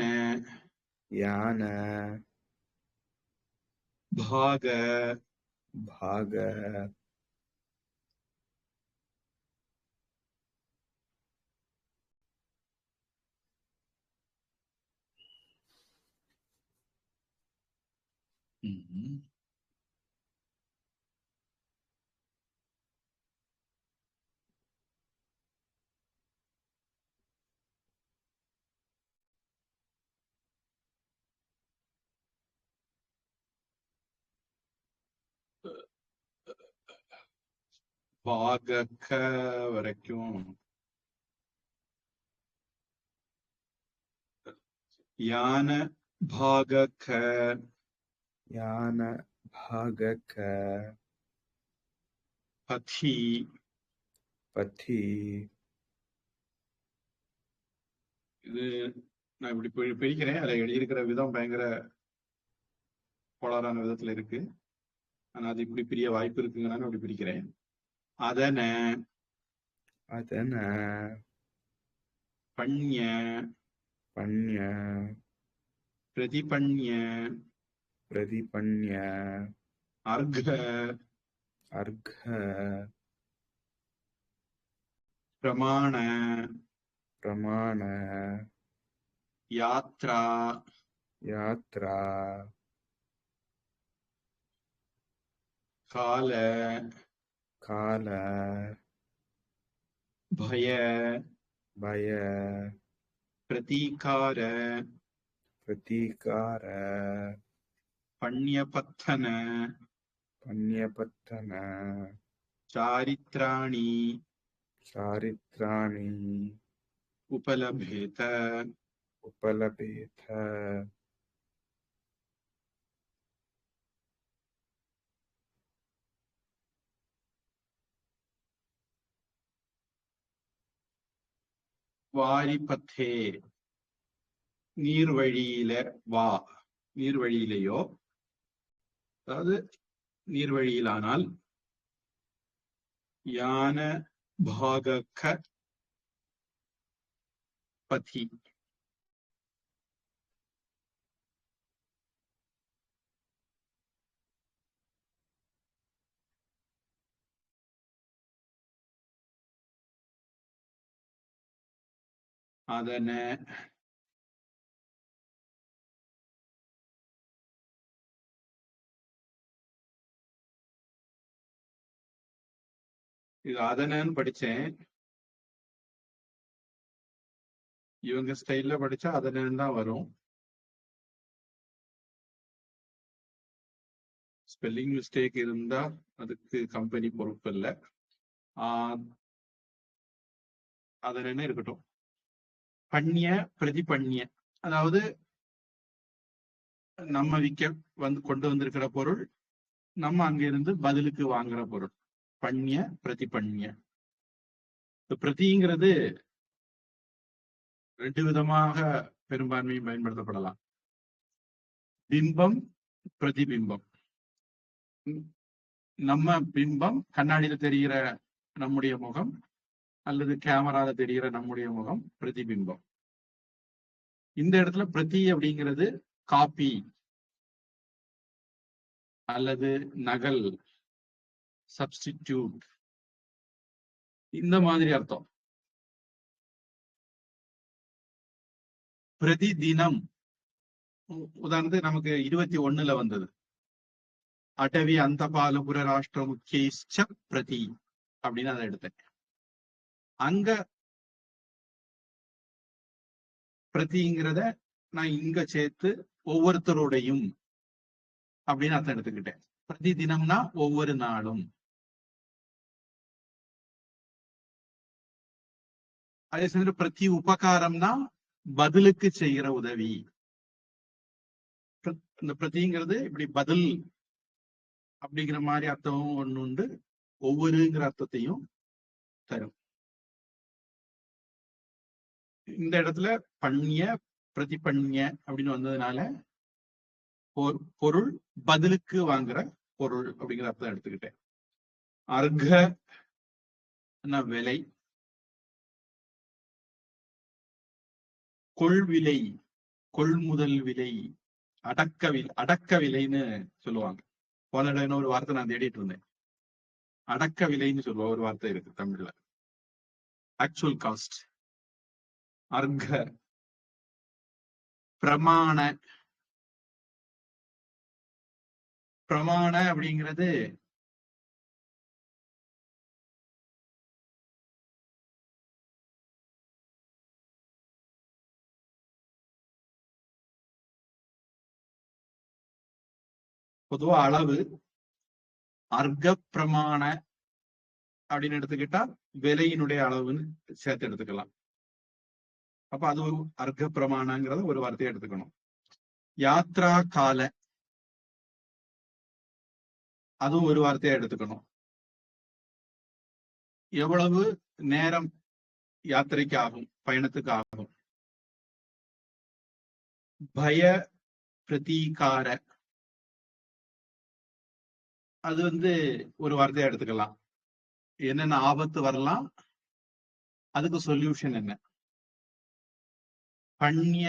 யான பாக பாக ம்ஹும். பாகக வரைக்கும் யான பாகக யான பாகக பதி பதி. இது நான் இப்படி பிரிக்கிறேன். அதுல எழுதியிருக்கிற விதம் பயங்கர கோளாறான விதத்துல இருக்கு. ஆனா அது இப்படி பிரிய வாய்ப்பு இருக்குங்கன்னு அப்படி பிரிக்கிறேன். அதன அதன பண்ய பண்ய பிரதிபண்ய பிரதிபண்ய அர்க அர்க பிரமாண பிரமாண யாத்ரா யாத்ரா கால கால பய பய பிரதீகார பிரதீகார பண்யபத்தன பன்யபத்தன சாரித்ராணி சாரித்ராணி உபலபேத உபலபேத. வாரிபத்தே நீர்வழியில வா நீர்வழியிலேயோ, அதாவது நீர்வழியிலானால் யான பாகக பதி அதன இது அதனன்னு படிச்சேன். இவங்க ஸ்டைல்ல படிச்சா அதனன்னு தான் வரும். ஸ்பெல்லிங் மிஸ்டேக் இருந்தா அதுக்கு கம்பெனி பொறுப்பு இல்லை. அதனன்னு இருக்கட்டும். பண்ய பிரதிபண்ய, அதாவது நம்ம கொண்டு வந்திருக்கிற பொருள் நம்ம அங்கிருந்து பதிலுக்கு வாங்குற பொருள். பண்ய பிரதிபண்ய. பிரதிங்கிறது ரெண்டு விதமாக பெரும்பான்மையும் பயன்படுத்தப்படலாம். பிம்பம், பிரதிபிம்பம். நம்ம பிம்பம் கண்ணாடியில தெரிகிற நம்முடைய முகம் அல்லது கேமரால தெரிகிற நம்முடைய முகம் பிரதிபிம்பம். இந்த இடத்துல பிரதி அப்படிங்கிறது காப்பி அல்லது நகல், சப்ஸ்டிடியூட், இந்த மாதிரி அர்த்தம். பிரதி தினம் உதாரணத்துக்கு நமக்கு 21 வந்தது. அடவி அந்த பாலபுர ராஷ்டிர முக்கிய பிரதி அப்படின்னு அதை எடுத்தேன். அங்க பிரதிங்கிறத நான் இங்க சேர்த்து ஒவ்வொருத்தருடையும் அப்படின்னு அர்த்தம் எடுத்துக்கிட்டேன். பிரதி தினம்னா ஒவ்வொரு நாளும். அதே சமயம் பிரதி உபகாரம்னா பதிலுக்கு செய்கிற உதவி. இந்த பிரதிங்கிறது இப்படி பதில் அப்படிங்கிற மாதிரி அர்த்தமும் ஒண்ணு உண்டு, ஒவ்வொருங்கிற அர்த்தத்தையும் தரும். இந்த இடத்துல பண்ய பிரதிபண்ய அப்படின்னு வந்ததுனால பொருள் பதிலுக்கு வாங்குற பொருள் அப்படிங்கிற அர்த்தம் எடுத்துக்கிட்டேன். அர்க விலை, கொள்விலை, கொள்முதல் விலை, அடக்க விலைன்னு சொல்லுவாங்க. போன தடவை இன்னொரு வார்த்தை நான் தேடிட்டு இருந்தேன். அடக்க விலைன்னு சொல்லுவா ஒரு வார்த்தை இருக்கு தமிழ்ல. Actual cost. அர்க்க, பிரமாண. பிரமாண அப்படிங்கிறது பொதுவா அளவு. அர்க்க பிரமாண அப்படின்னு எடுத்துக்கிட்டா விலையினுடைய அளவுன்னு சேர்த்து எடுத்துக்கலாம். அப்ப அது ஒரு அர்க்க பிரமாணங்கிறத ஒரு வார்த்தையை எடுத்துக்கணும். யாத்ரா கால, அதுவும் ஒரு வார்த்தையா எடுத்துக்கணும். எவ்வளவு நேரம் யாத்திரைக்கு ஆகும், பயணத்துக்கு ஆகும். பய பிரதீகார, அது ஒரு வார்த்தையா எடுத்துக்கலாம். என்னென்ன ஆபத்து வரலாம், அதுக்கு சொல்யூஷன் என்ன. பண்ய,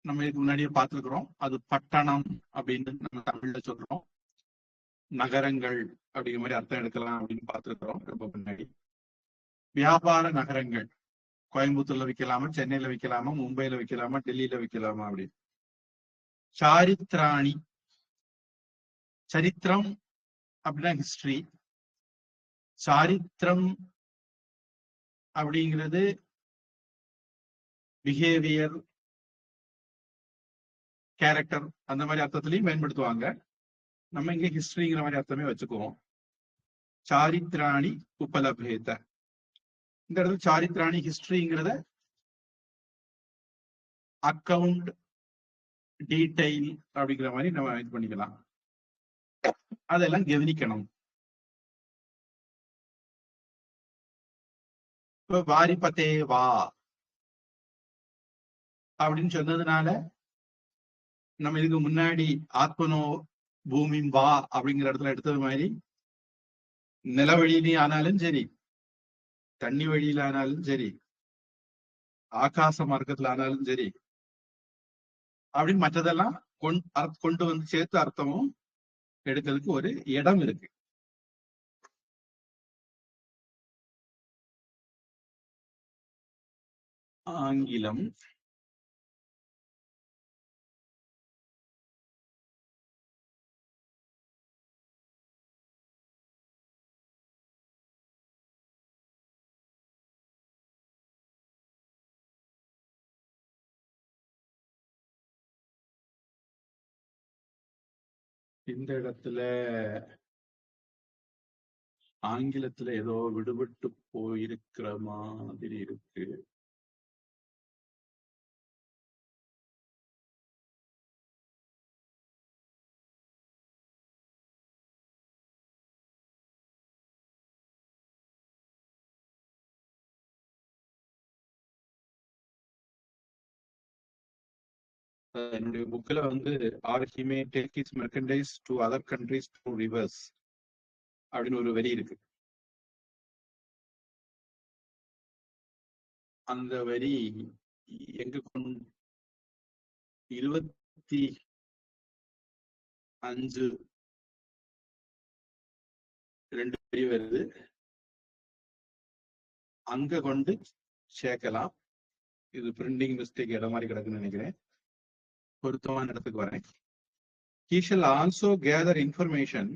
நம்ம இதுக்கு முன்னாடியே பார்த்துருக்கிறோம். அது பட்டணம் அப்படின்னு நம்ம தமிழ்ல சொல்றோம். நகரங்கள் அப்படிங்கிற மாதிரி அர்த்தம் எடுக்கலாம் அப்படின்னு பார்த்துருக்கிறோம் ரொம்ப முன்னாடி. வியாபார நகரங்கள், கோயம்புத்தூர்ல வைக்கலாமா, சென்னையில வைக்கலாமா, மும்பைல வைக்கலாமா, டெல்லியில வைக்கலாமா அப்படின்னு. சாரித்ராணி, சரித்திரம் அப்படின்னா ஹிஸ்டரி. சாரித்திரம் அப்படிங்கிறது பிஹேவியர், கேரக்டர், அந்த மாதிரி அர்த்தத்திலையும் பயன்படுத்துவாங்க. நம்ம இங்க ஹிஸ்டரிங்கிற மாதிரி அர்த்தமே வச்சுக்குவோம். சாரித்ராணி உபலபேத. இந்த இடத்துல சாரித்ராணி ஹிஸ்டரிங்கிறத அக்கவுண்ட், டீடைல் அப்படிங்கிற மாதிரி நம்ம இது பண்ணிக்கலாம். அதெல்லாம் கவனிக்கணும். இப்ப வாரிபதே வா அப்படின்னு சொன்னதுனால நம்ம இதுக்கு முன்னாடி ஆத்மனோ பூமி வா அப்படிங்கிற இடத்துல எடுத்தது மாதிரி நிலவழியிலே ஆனாலும் சரி, தண்ணி வழியில ஆனாலும் சரி, ஆகாச மார்க்கத்துல ஆனாலும் சரி, அப்படின்னு மற்றதெல்லாம் கொண்டு வந்து சேர்த்து அர்த்தமும் எடுக்கிறதுக்கு ஒரு இடம் இருக்கு. ஆங்கிலம், இந்த இடத்துல ஆங்கிலத்துல ஏதோ விடுபட்டு போயிருக்கிற மாதிரி இருக்கு. என்னுடைய புக்ல or he may take his merchandise to other countries through reverse அப்படின்னு ஒரு வரி இருக்கு. அந்த வரி எங்க 25:2 வரி வருது. அங்க கொண்டு சேர்க்கலாம். இது பிரிண்டிங் மிஸ்டேக் இடம் மாதிரி கிடக்குன்னு நினைக்கிறேன். பொருத்தமான இடத்துக்கு வரேன். He shall also gather information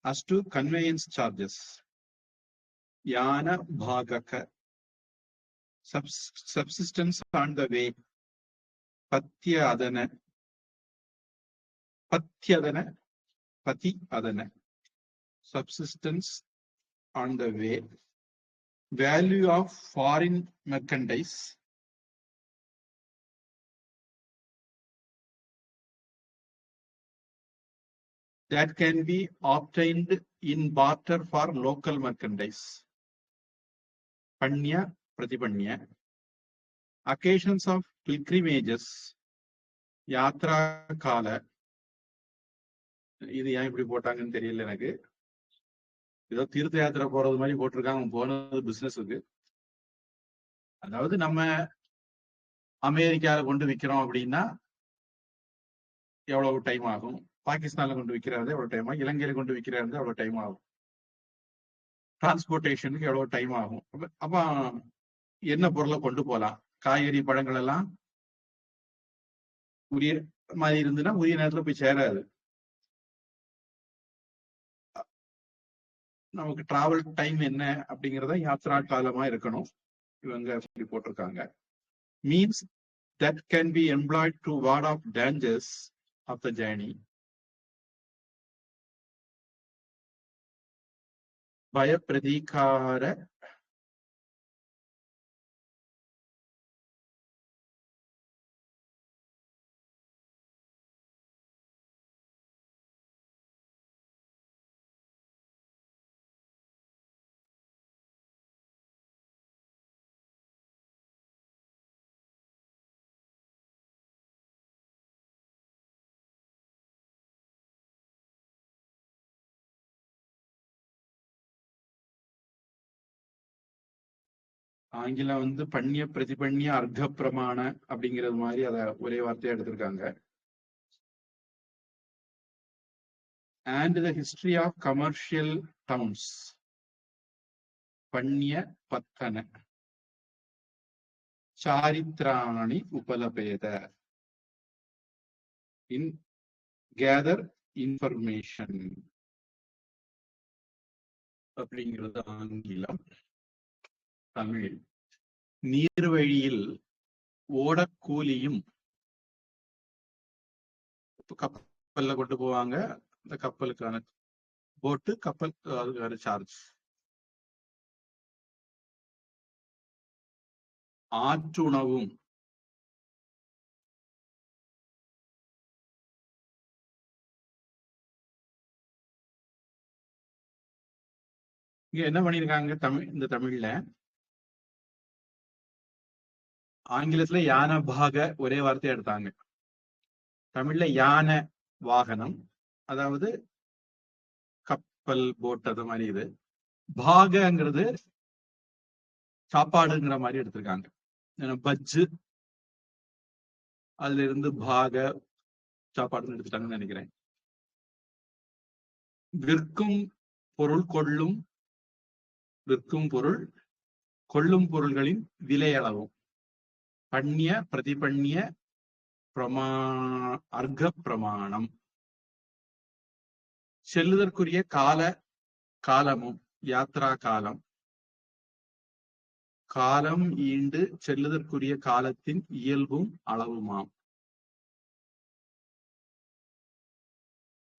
as to conveyance charges, yana bhagaka, subsistence on the way, patyadana, pati adana, subsistence on the way, value of foreign merchandise, that can be obtained in barter for local merchandise. Panya, pratipanya. Occasions of pilgrimages, yatra kala. இது ஏன் இப்படி போட்டாங்கன்னு தெரியல எனக்கு. ஏதோ தீர்த்த யாத்திரை போறது மாதிரி போட்டிருக்காங்க. போனது பிசினஸுக்கு. அதாவது நம்ம அமெரிக்காவில் கொண்டு விற்கிறோம் அப்படின்னா எவ்வளவு டைம் ஆகும், பாகிஸ்தான்ல கொண்டு விற்கிறாரு எவ்வளவு டைம் ஆகும், இலங்கையில கொண்டு விற்கிறாரு எவ்வளவு டைம் ஆகும், டிரான்ஸ்போர்டேஷனுக்கு எவ்வளவு டைம் ஆகும். அப்ப என்ன பொருளை கொண்டு போகலாம், காய்கறி பழங்கள் எல்லாம் உரிய மாதிரி இருந்துன்னா உரிய நேரத்துல போய் சேராது. நமக்கு டிராவல் டைம் என்ன அப்படிங்கிறத யாத்ரா காலமா இருக்கணும். இவங்க சொல்லி போட்டிருக்காங்க. Means that can be employed to ward off dangers of the journey. பய பிரதீகார ஆங்கிலம் வந்து பண்ணிய பிரதிபண்ணிய அர்த்த பிரமாண அப்படிங்கிறது மாதிரி அதை ஒரே வார்த்தையா எடுத்திருக்காங்க. And the history of commercial towns பண்ய பத்தன சாரித்ராணி உபலபேத இன் கேதர் இன்ஃபர்மேஷன் அப்படிங்கிறது ஆங்கிலம். தமிழ் நீர்வழியில் ஓடக்கூலியும் கப்பல்ல கொண்டு போவாங்க, அந்த கப்பலுக்கான போட்டு கப்பல் அதுக்கான சார்ஜ். ஆற்றுணவும் இங்க என்ன பண்ணிருக்காங்க தமிழ், இந்த தமிழ்ல ஆங்கிலத்துல யானை பாக ஒரே வார்த்தையா எடுத்தாங்க. தமிழ்ல யானை வாகனம், அதாவது கப்பல் போட் அது மாதிரி. இது பாகங்கிறது சாப்பாடுங்கிற மாதிரி எடுத்திருக்காங்க. பஜ்ஜு அதுல இருந்து பாக சாப்பாடுன்னு எடுத்துட்டாங்கன்னு நினைக்கிறேன். விற்கும் பொருள் கொள்ளும், விற்கும் பொருள் கொள்ளும் பொருள்களின் விலையளவும் பண்ய பிரதிபண்ய அர்த்த பிரமாணம். செல்லுதற்குரிய காலமும் யாத்ரா காலம், காலம் ஈண்டு செல்லுதற்குரிய காலத்தின் இயல்பும் அளவுமாம்.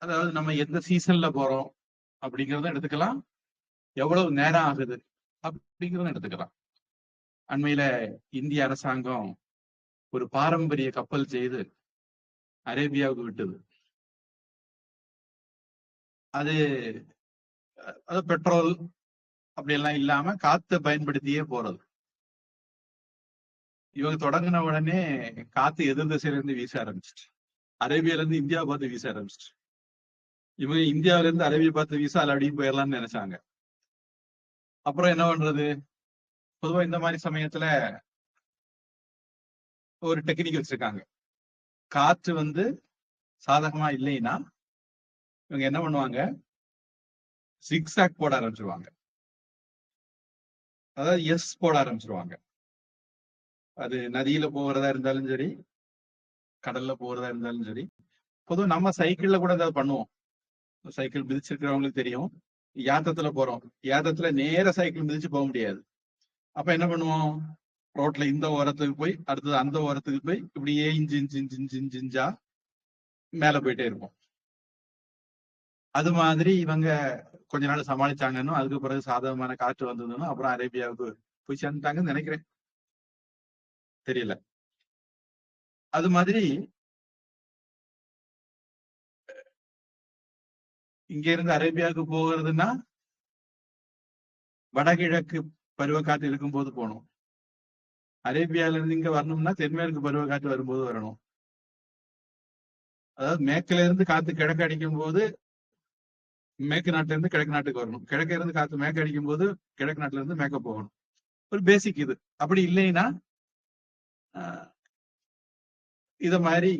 அதாவது நம்ம எந்த சீசன்ல போறோம் அப்படிங்கிறத எடுத்துக்கலாம், எவ்வளவு நேரம் ஆகுது அப்படிங்கிறத எடுத்துக்கலாம். அண்மையில இந்திய அரசாங்கம் ஒரு பாரம்பரிய கப்பல் செய்து அரேபியாவுக்கு விட்டது. அது பெட்ரோல் அப்படியெல்லாம் இல்லாம காத்தை பயன்படுத்தியே போறது. இவங்க தொடங்கின உடனே காத்து எதிர் திசையில இருந்து வீச ஆரம்பிச்சிட்டு, அரேபியால இருந்து இந்தியா பார்த்து வீச ஆரம்பிச்சிட்டு. இவங்க இந்தியாவில இருந்து அரேபியா பார்த்து வீசா அதுல அப்படியே போயிடலாம்னு நினைச்சாங்க. அப்புறம் என்ன பண்றது, பொதுவா இந்த மாதிரி சமயத்துல ஒரு டெக்னிக் வச்சிருக்காங்க. காற்று வந்து சாதகமா இல்லைன்னா இவங்க என்ன பண்ணுவாங்க, சிக்ஸாக் போட ஆரம்பிச்சிருவாங்க. அதாவது எஸ் போட ஆரம்பிச்சிருவாங்க. அது நதியில போகிறதா இருந்தாலும் சரி, கடல்ல போறதா இருந்தாலும் சரி. பொதுவாக நம்ம சைக்கிள்ல கூட ஏதாவது பண்ணுவோம். சைக்கிள் மிதிச்சிருக்கிறவங்களுக்கு தெரியும். யாத்திரத்துல போறோம், யாத்திரத்துல நேர சைக்கிள் மிதிச்சு போக முடியாது. அப்ப என்ன பண்ணுவோம், ரோட்ல இந்த ஓரத்துக்கு போய் அடுத்தது அந்த ஓரத்துக்கு போய் இப்படியே இஞ்சி இஞ்சி இஞ்சி இஞ்சி இஞ்சி இஞ்சா மேல போயிட்டே இருப்போம். அது மாதிரி இவங்க கொஞ்ச நாள் சமாளிச்சாங்கன்னு, அதுக்கு பிறகு சாதகமான காற்று வந்ததுன்னு அப்புறம் அரேபியாவுக்கு போய் சேர்ந்துட்டாங்கன்னு நினைக்கிறேன், தெரியல. அது மாதிரி இங்க இருந்து அரேபியாவுக்கு போகிறதுனா வடகிழக்கு பருவக்காற்று இருக்கும்போது போகணும். அரேபியால இருந்து இங்க வரணும்னா தென்மேற்கு பருவக்காற்று வரும்போது வரணும். அதாவது மேற்குல இருந்து காத்து கிழக்கு அடிக்கும் போது மேற்கு நாட்டுல இருந்து கிழக்கு நாட்டுக்கு வரணும், கிழக்கு இருந்து காத்து மேற்கு அடிக்கும் போது கிழக்கு நாட்டுல இருந்து மேற்க போகணும். ஒரு பேசிக் இது. அப்படி இல்லைன்னா இத மாதிரி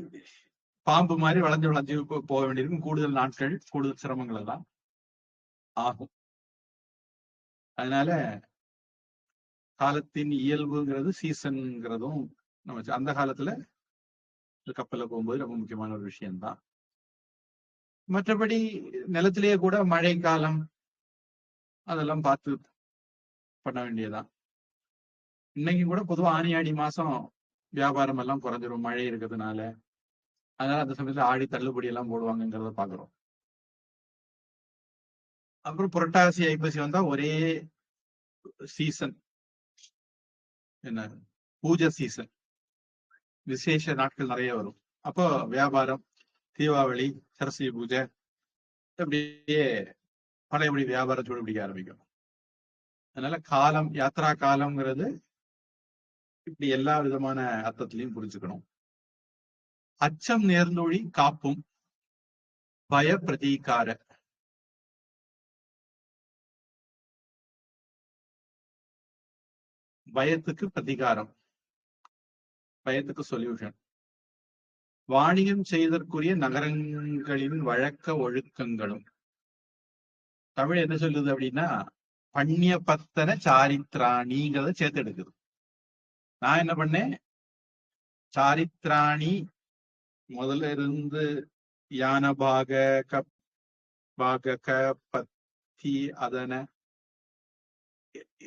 பாம்பு மாதிரி வளைஞ்சு வளைஞ்சு போக வேண்டியிருக்கும். கூடுதல் நாட்கள், கூடுதல் சிரமங்கள் எல்லாம் ஆகும். அதனால காலத்தின் இயல்புங்கிறது சீசன்ங்கிறதும் நம்ம அந்த காலத்துல கப்பல்ல போகும்போது ரொம்ப முக்கியமான ஒரு விஷயம்தான். மற்றபடி நிலத்திலேயே கூட மழை காலம் அதெல்லாம் பார்த்து பண்ண வேண்டியதுதான். இன்னைக்கு கூட பொதுவா ஆனி ஆடி மாசம் வியாபாரம் எல்லாம் குறைஞ்சிரும் மழை இருக்கிறதுனால. அதனால அந்த சமயத்துல ஆடி தள்ளுபடி எல்லாம் போடுவாங்கிறத பாக்குறோம். அப்புறம் புரட்டாசி ஐப்பசி வந்தா ஒரே சீசன், என்ன பூஜை சீசன், விசேஷ நாட்கள் நிறைய வரும். அப்போ வியாபாரம், தீபாவளி, சரஸ்வதி பூஜை, அப்படியே பழையபடி வியாபாரத்தோடு பிடிக்க ஆரம்பிக்கும். அதனால காலம், யாத்ரா காலம்ங்கிறது இப்படி எல்லா விதமான அர்த்தத்திலையும் புரிஞ்சுக்கணும். அச்சம் நேர்ந்தொழி காப்பும் பய பிரதீகார. பயத்துக்கு பிரதிகாரம், பயத்துக்கு சொல்யூஷன். வாணிகம் செய்தற்குரிய நகரங்களின் வழக்க ஒழுக்கங்களும். தமிழ் என்ன சொல்லுது அப்படின்னா, பண்ணிய பத்தன சாரித்ராணிங்கிறத சேர்த்து எடுக்குது. நான் என்ன பண்ணேன், சாரித்ராணி முதல்ல இருந்து யான பாக பத்தி அதன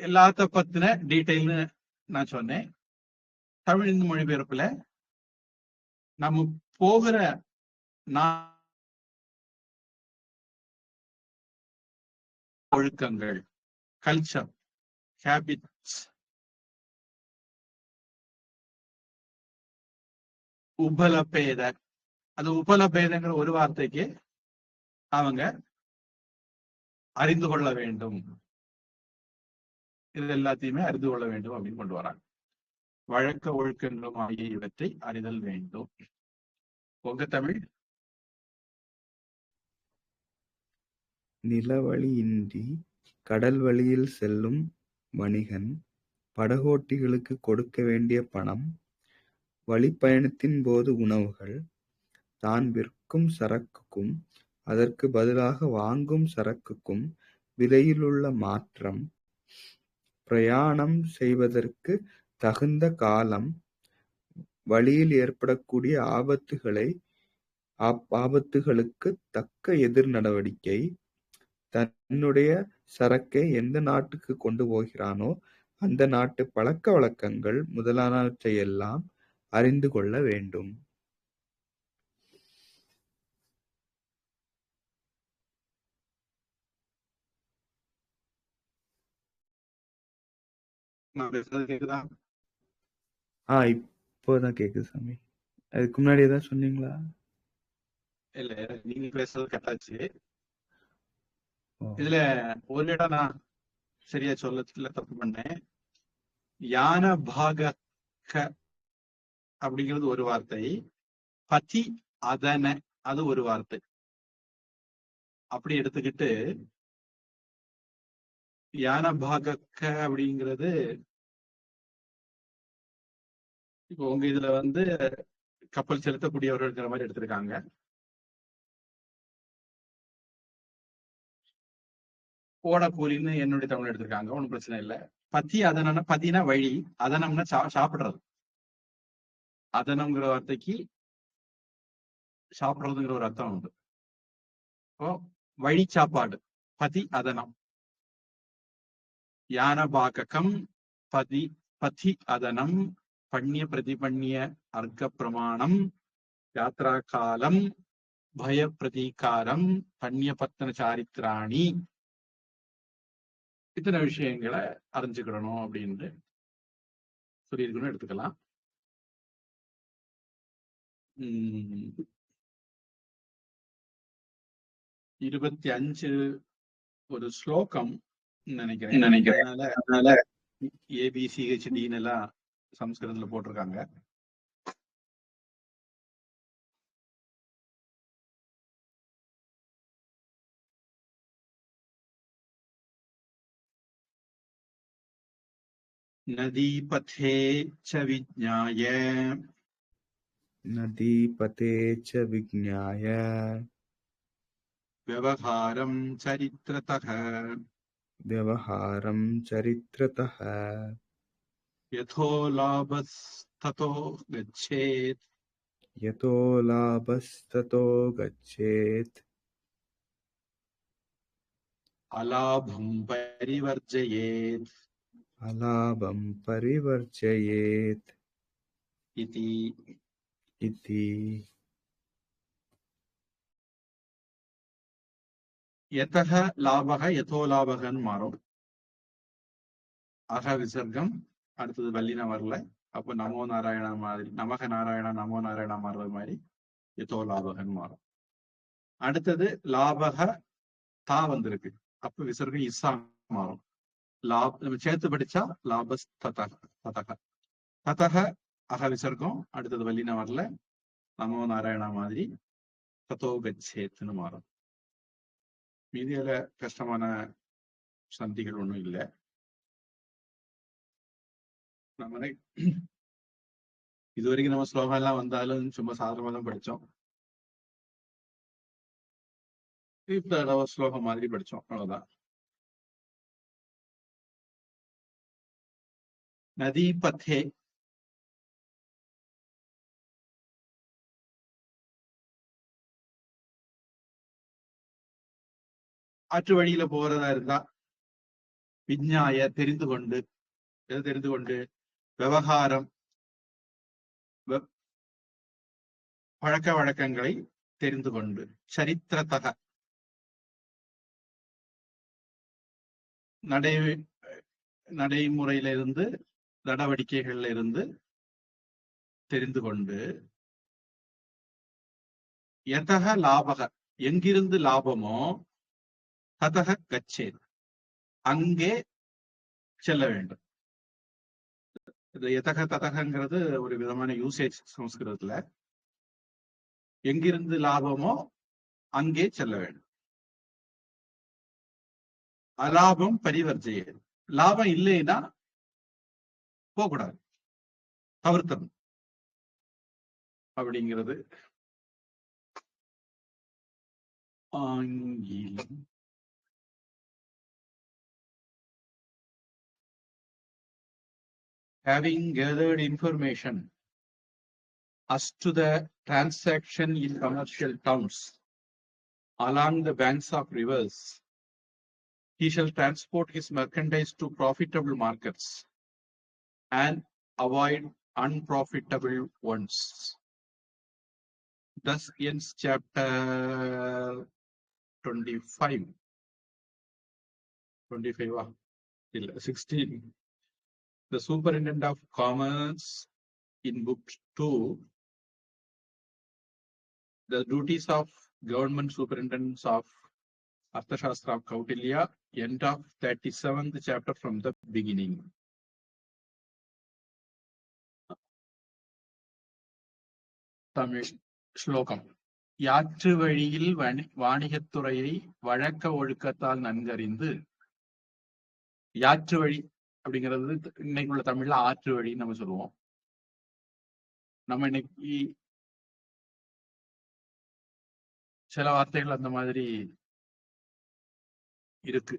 எல்லாத்த பத்தின டீட்டெயில்னு நான் சொன்னேன். தமிழ் மொழிபெயர்ப்புல நம்ம போகிற ஒழுக்கங்கள், கல்ச்சர், ஹேபிட்ஸ், உபலபேத. அது உபலபேதங்கிற ஒரு வார்த்தைக்கு அவங்க அறிந்து கொள்ள வேண்டும், இது எல்லாத்தையுமே அறிந்து கொள்ள வேண்டும் அப்படின்னு கொண்டு வராங்க. வழக்க ஒழுக்கங்களும் ஆகிய இவற்றை அறிதல் வேண்டும். உங்க தமிழ் நிலவழியின்றி கடல் வழியில் செல்லும் வணிகன் படகோட்டிகளுக்கு கொடுக்க வேண்டிய பணம், வழிப்பயணத்தின் போது உணவுகள், தான் விற்கும் சரக்குக்கும் அதற்கு பதிலாக வாங்கும் சரக்குக்கும் விலையிலுள்ள மாற்றம், பிரயாணம் செய்வதற்கு தகுந்த காலம், வழியில் ஏற்படக்கூடிய ஆபத்துகளுக்கு தக்க எதிர் நடவடிக்கை, தன்னுடைய சரக்கை எந்த நாட்டுக்கு கொண்டு போகிறானோ அந்த நாட்டு பழக்க வழக்கங்கள் முதலானவற்றையெல்லாம் அறிந்து கொள்ள வேண்டும். கேக்குதா? இப்போதான் கேக்குது சாமி. அதுக்கு முன்னாடி ஏதாவது சொன்னீங்களா? இல்ல, நீங்க பேசுறது கட்டாச்சு. இதுல ஒரு இடம் நான் சரியா சொல்லல, தப்பு பண்ணேன். யான பாக அப்படிங்கிறது ஒரு வார்த்தை, பதி அதன அது ஒரு வார்த்தை. அப்படி எடுத்துக்கிட்டு யான பாக அப்படிங்கிறது இப்போ உங்க இதுல வந்து கப்பல் செலுத்தக்கூடியவர்கள்ங்கிற மாதிரி எடுத்திருக்காங்க. ஓடக்கூலின்னு என்னுடைய தமிழ் எடுத்திருக்காங்க, ஒன்றும் பிரச்சனை இல்லை. பத்தி அதன, பதினா வழி, அதனம்னா சாப்பிடுறது. அதனம்ங்கிற வார்த்தைக்கு சாப்பிடுறதுங்கிற ஒரு அர்த்தம் உண்டு. இப்போ வழி சாப்பாடு, பதி அதனம். யான பாககம் பதி அதனம், பண்ணிய பிரதிபண்ணிய அர்க்க பிரமாணம், யாத்ரா காலம், பய பிரதீகாரம், பண்ணிய பத்தன சாரித்ராணி, இத்தனை விஷயங்களை அறிஞ்சுக்கிடணும் அப்படின்னு சொல்லியிருக்கணும் எடுத்துக்கலாம். 25 ஒரு ஸ்லோகம் நினைக்கிறேன். அதனால ABCHDன்னு எல்லாம் சம்ஸ்கிருதத்துல போட்டிருக்காங்க. நதி பதே ச விஜ்ஞாய नदीपते च विज्ञाय व्यवहारं चरित्रतः व्यवहारं चरित्रतः यथो लाभस्ततो गच्छेत् यतो लाभस्ततो गच्छेत् अलाभं परिवर्जयेत् अलाभं परिवर्जयेत् इति. इति. यतः लाभः यथो लाभகன்னு மாறும். அக விசர்க்கம் அடுத்தது வல்லின வரல. அப்போ நமோ நாராயணா மாதிரி நமக நாராயணா நமோ நாராயணா மாறுறது மாதிரி யதோ லாபகன்னு மாறும். அடுத்தது லாபக தா வந்திருக்கு. அப்ப விசர்க்கம் இஸ்ஸா மாறும். நம்ம சேர்த்து படிச்சா லாபஸ் ததக ததக ததக அக விசர்க்கம் அடுத்தது வல்லின வரல. நமோ நாராயணா மாதிரி ததோ கச்சேத்னு மாறும். மீதியில கஷ்டமான சந்திகள் ஒண்ணும் இல்லை. நம்ம இதுவரைக்கும் நம்ம ஸ்லோகம் எல்லாம் வந்தாலும் சும்மா சாதாரணமா தான் படிச்சோம். இப்ப ஸ்லோகம் மாதிரி படிச்சோம், அவ்வளவுதான். நதி பத்தே ஆற்று வழியில போறதா இருந்தா விஞ்ஞாய தெரிந்து கொண்டு, எது தெரிந்து கொண்டு, விவகாரம் பழக்க வழக்கங்களை தெரிந்து கொண்டு, சரித்திரத்தக நடைமுறையில இருந்து நடவடிக்கைகள்ல இருந்து தெரிந்து கொண்டு, எதக லாபக எங்கிருந்து லாபமோ ததக கச்சேத் அங்கே செல்ல வேண்டும். இது எதக ததகங்கிறது ஒரு விதமான யூசேஜ் சமஸ்கிருதத்துல. எங்கிருந்து லாபமோ அங்கே செல்ல வேண்டும். அலாபம் பரிவர்ஜையே, லாபம் இல்லைன்னா போகக்கூடாது, தவிர்த்தணும் அப்படிங்கிறது ஆங்கிலம். Having gathered information as to the transaction in commercial towns along the banks of rivers, he shall transport his merchandise to profitable markets and avoid unprofitable ones. Thus ends chapter 25. 16. The Superintendent of Commerce in Book 2, the duties of Government Superintendents of Arthashastra of Kautilya, end of 37th chapter from the beginning. Tamil ஸ்லோகம். யாற்று வழியில் வாணிகத்துறையை வழக்க ஒழுக்கத்தால் நன்கறிந்து, யாற்று வழி அப்படிங்கிறது இன்னைக்கு உள்ள தமிழ்ல ஆற்று வழின்னு நம்ம சொல்லுவோம். நம்ம இன்னைக்கு சில வார்த்தைகள் அந்த மாதிரி இருக்கு.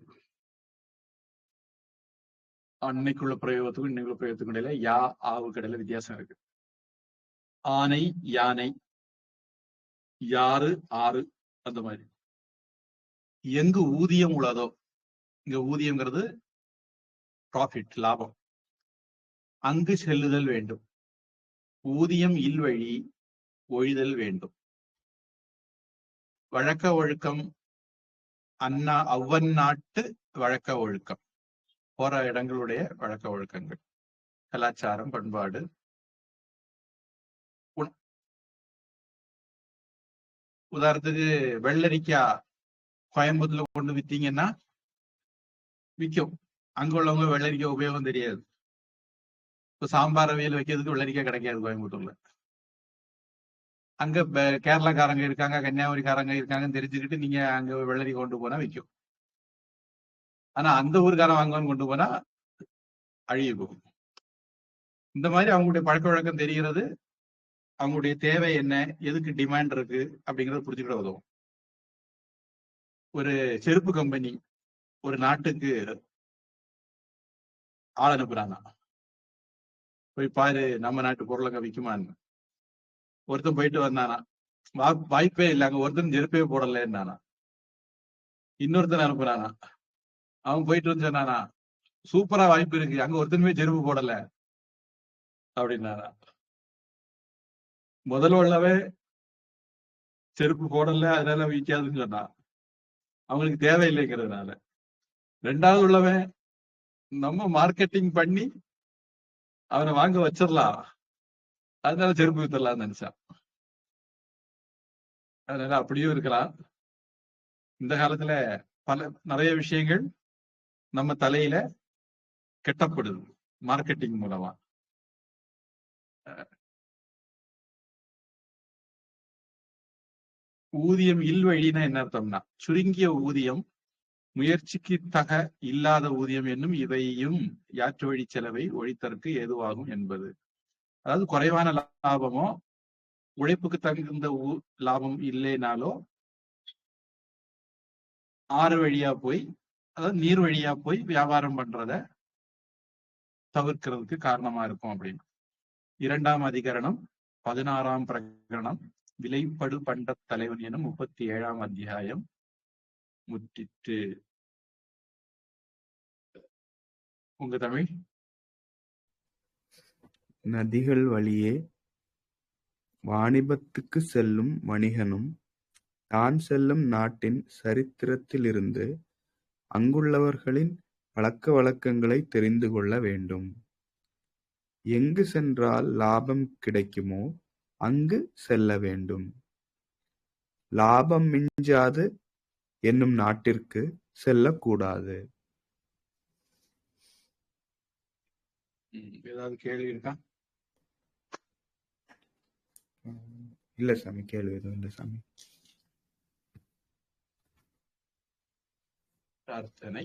அன்னைக்குள்ள பிரயோகத்துக்கும் இன்னைக்குள்ள பிரயோகத்துக்கும் இடையில யா ஆவுக்கு இடையில வித்தியாசம் இருக்கு. ஆனை யானை, யாரு ஆறு, அந்த மாதிரி. எங்கு ஊதியம் உள்ளதோ, இங்க ஊதியம்ங்கிறது ப்ராஃபிட் லாபம், அங்கு செல்லுதல் வேண்டும். ஊதியம் இல்வழி ஒழிதல் வேண்டும். வழக்க ஒழுக்கம் அவ்வநாட்டு வழக்க ஒழுக்கம், போற இடங்களுடைய வழக்க ஒழுக்கங்கள், கலாச்சாரம், பண்பாடு. உதாரணத்துக்கு வெள்ளரிக்காய் கோயம்புத்தூர்ல கொண்டு வித்தீங்கன்னா விற்கும். அங்க உள்ளவங்க வெள்ளரிக்காய் உபயோகம் தெரியாது. இப்ப சாம்பார் அவியல் வைக்கிறதுக்கு வெள்ளரிக்காய் கிடைக்காது கோயம்புத்தூர்ல. அங்க கேரளாக்காரங்க இருக்காங்க, கன்னியாகுமரிக்காரங்க இருக்காங்கன்னு தெரிஞ்சுக்கிட்டு நீங்க அங்க வெள்ளரிக்காய் கொண்டு போனா விற்கும். ஆனா அந்த ஊருக்காரன் வாங்குவான்னு கொண்டு போனா அழிய போகும். இந்த மாதிரி அவங்களுடைய பழக்க வழக்கம் தெரிகிறது அவங்களுடைய தேவை என்ன, எதுக்கு டிமாண்ட் இருக்கு அப்படிங்கறத புரிஞ்சுக்கிட உதவும். ஒரு செருப்பு கம்பெனி ஒரு நாட்டுக்கு ஆள் அனுப்புறாங்க, போய் பாரு நம்ம நாட்டு பொருளங்க விக்குமான்னு. ஒருத்தன் போயிட்டு வந்தானா, வாய்ப்பே இல்லை, அங்க ஒருத்தன் செருப்பே போடலன்னானா. இன்னொருத்தன் அனுப்புறானா, அவன் போயிட்டு வந்து சொன்னானா, சூப்பரா வாய்ப்பு இருக்கு, அங்க ஒருத்தனுமே செருப்பு போடல அப்படின்னானா. முதல்ல உள்ளவே செருப்பு போடல அதனால விற்காதுன்னு சொன்னான், அவங்களுக்கு தேவையில்லைங்கிறதுனால. ரெண்டாவது உள்ளவன் நம்ம மார்க்கெட்டிங் பண்ணி அவனை வாங்க வச்சிடலாம், அதனால செருப்பு வித்தரலாம்னு நினைச்சான். அதனால அப்படியும் இருக்கலாம். இந்த காலத்துல நிறைய விஷயங்கள் நம்ம தலையில கெட்டப்படுது மார்க்கெட்டிங் மூலமா. ஊதியம் இல்வழின்னா என்ன அர்த்தம்னா, சுருங்கிய ஊதியம், முயற்சிக்கு தக இல்லாத ஊதியம் என்னும் இவையும் யாற்று வழி செலவை ஒழித்தற்கு ஏதுவாகும் என்பது. அதாவது குறைவான லாபமோ உழைப்புக்கு தகுந்த லாபம் இல்லைனாலோ ஆறு வழியா போய், அதாவது நீர் வழியா போய் வியாபாரம் பண்றத தவிர்க்கிறதுக்கு காரணமா இருக்கும் அப்படின்னு. 2ஆம் அதிகரணம் 16ஆம் பிரகரணம் விலைப்படு பண்ட தலைவன் எனும் 37ஆம் அத்தியாயம் முற்றிற்று. உங்க தமிழ். நதிகள் வழியே வாணிபத்துக்கு செல்லும் வணிகனும் தான் செல்லும் நாட்டின் சரித்திரத்திலிருந்து அங்குள்ளவர்களின் பழக்க வழக்கங்களை தெரிந்து கொள்ள வேண்டும். எங்கு சென்றால் லாபம் கிடைக்குமோ அங்கு செல்ல வேண்டும். லாபம் மிஞ்சாது என்னும் நாட்டிற்கு செல்லக்கூடாது. ஏதாவது கேள்வி இருக்கா? இல்ல சாமி, கேள்வி எதுவும் இல்லை சாமி. பிரார்த்தனை.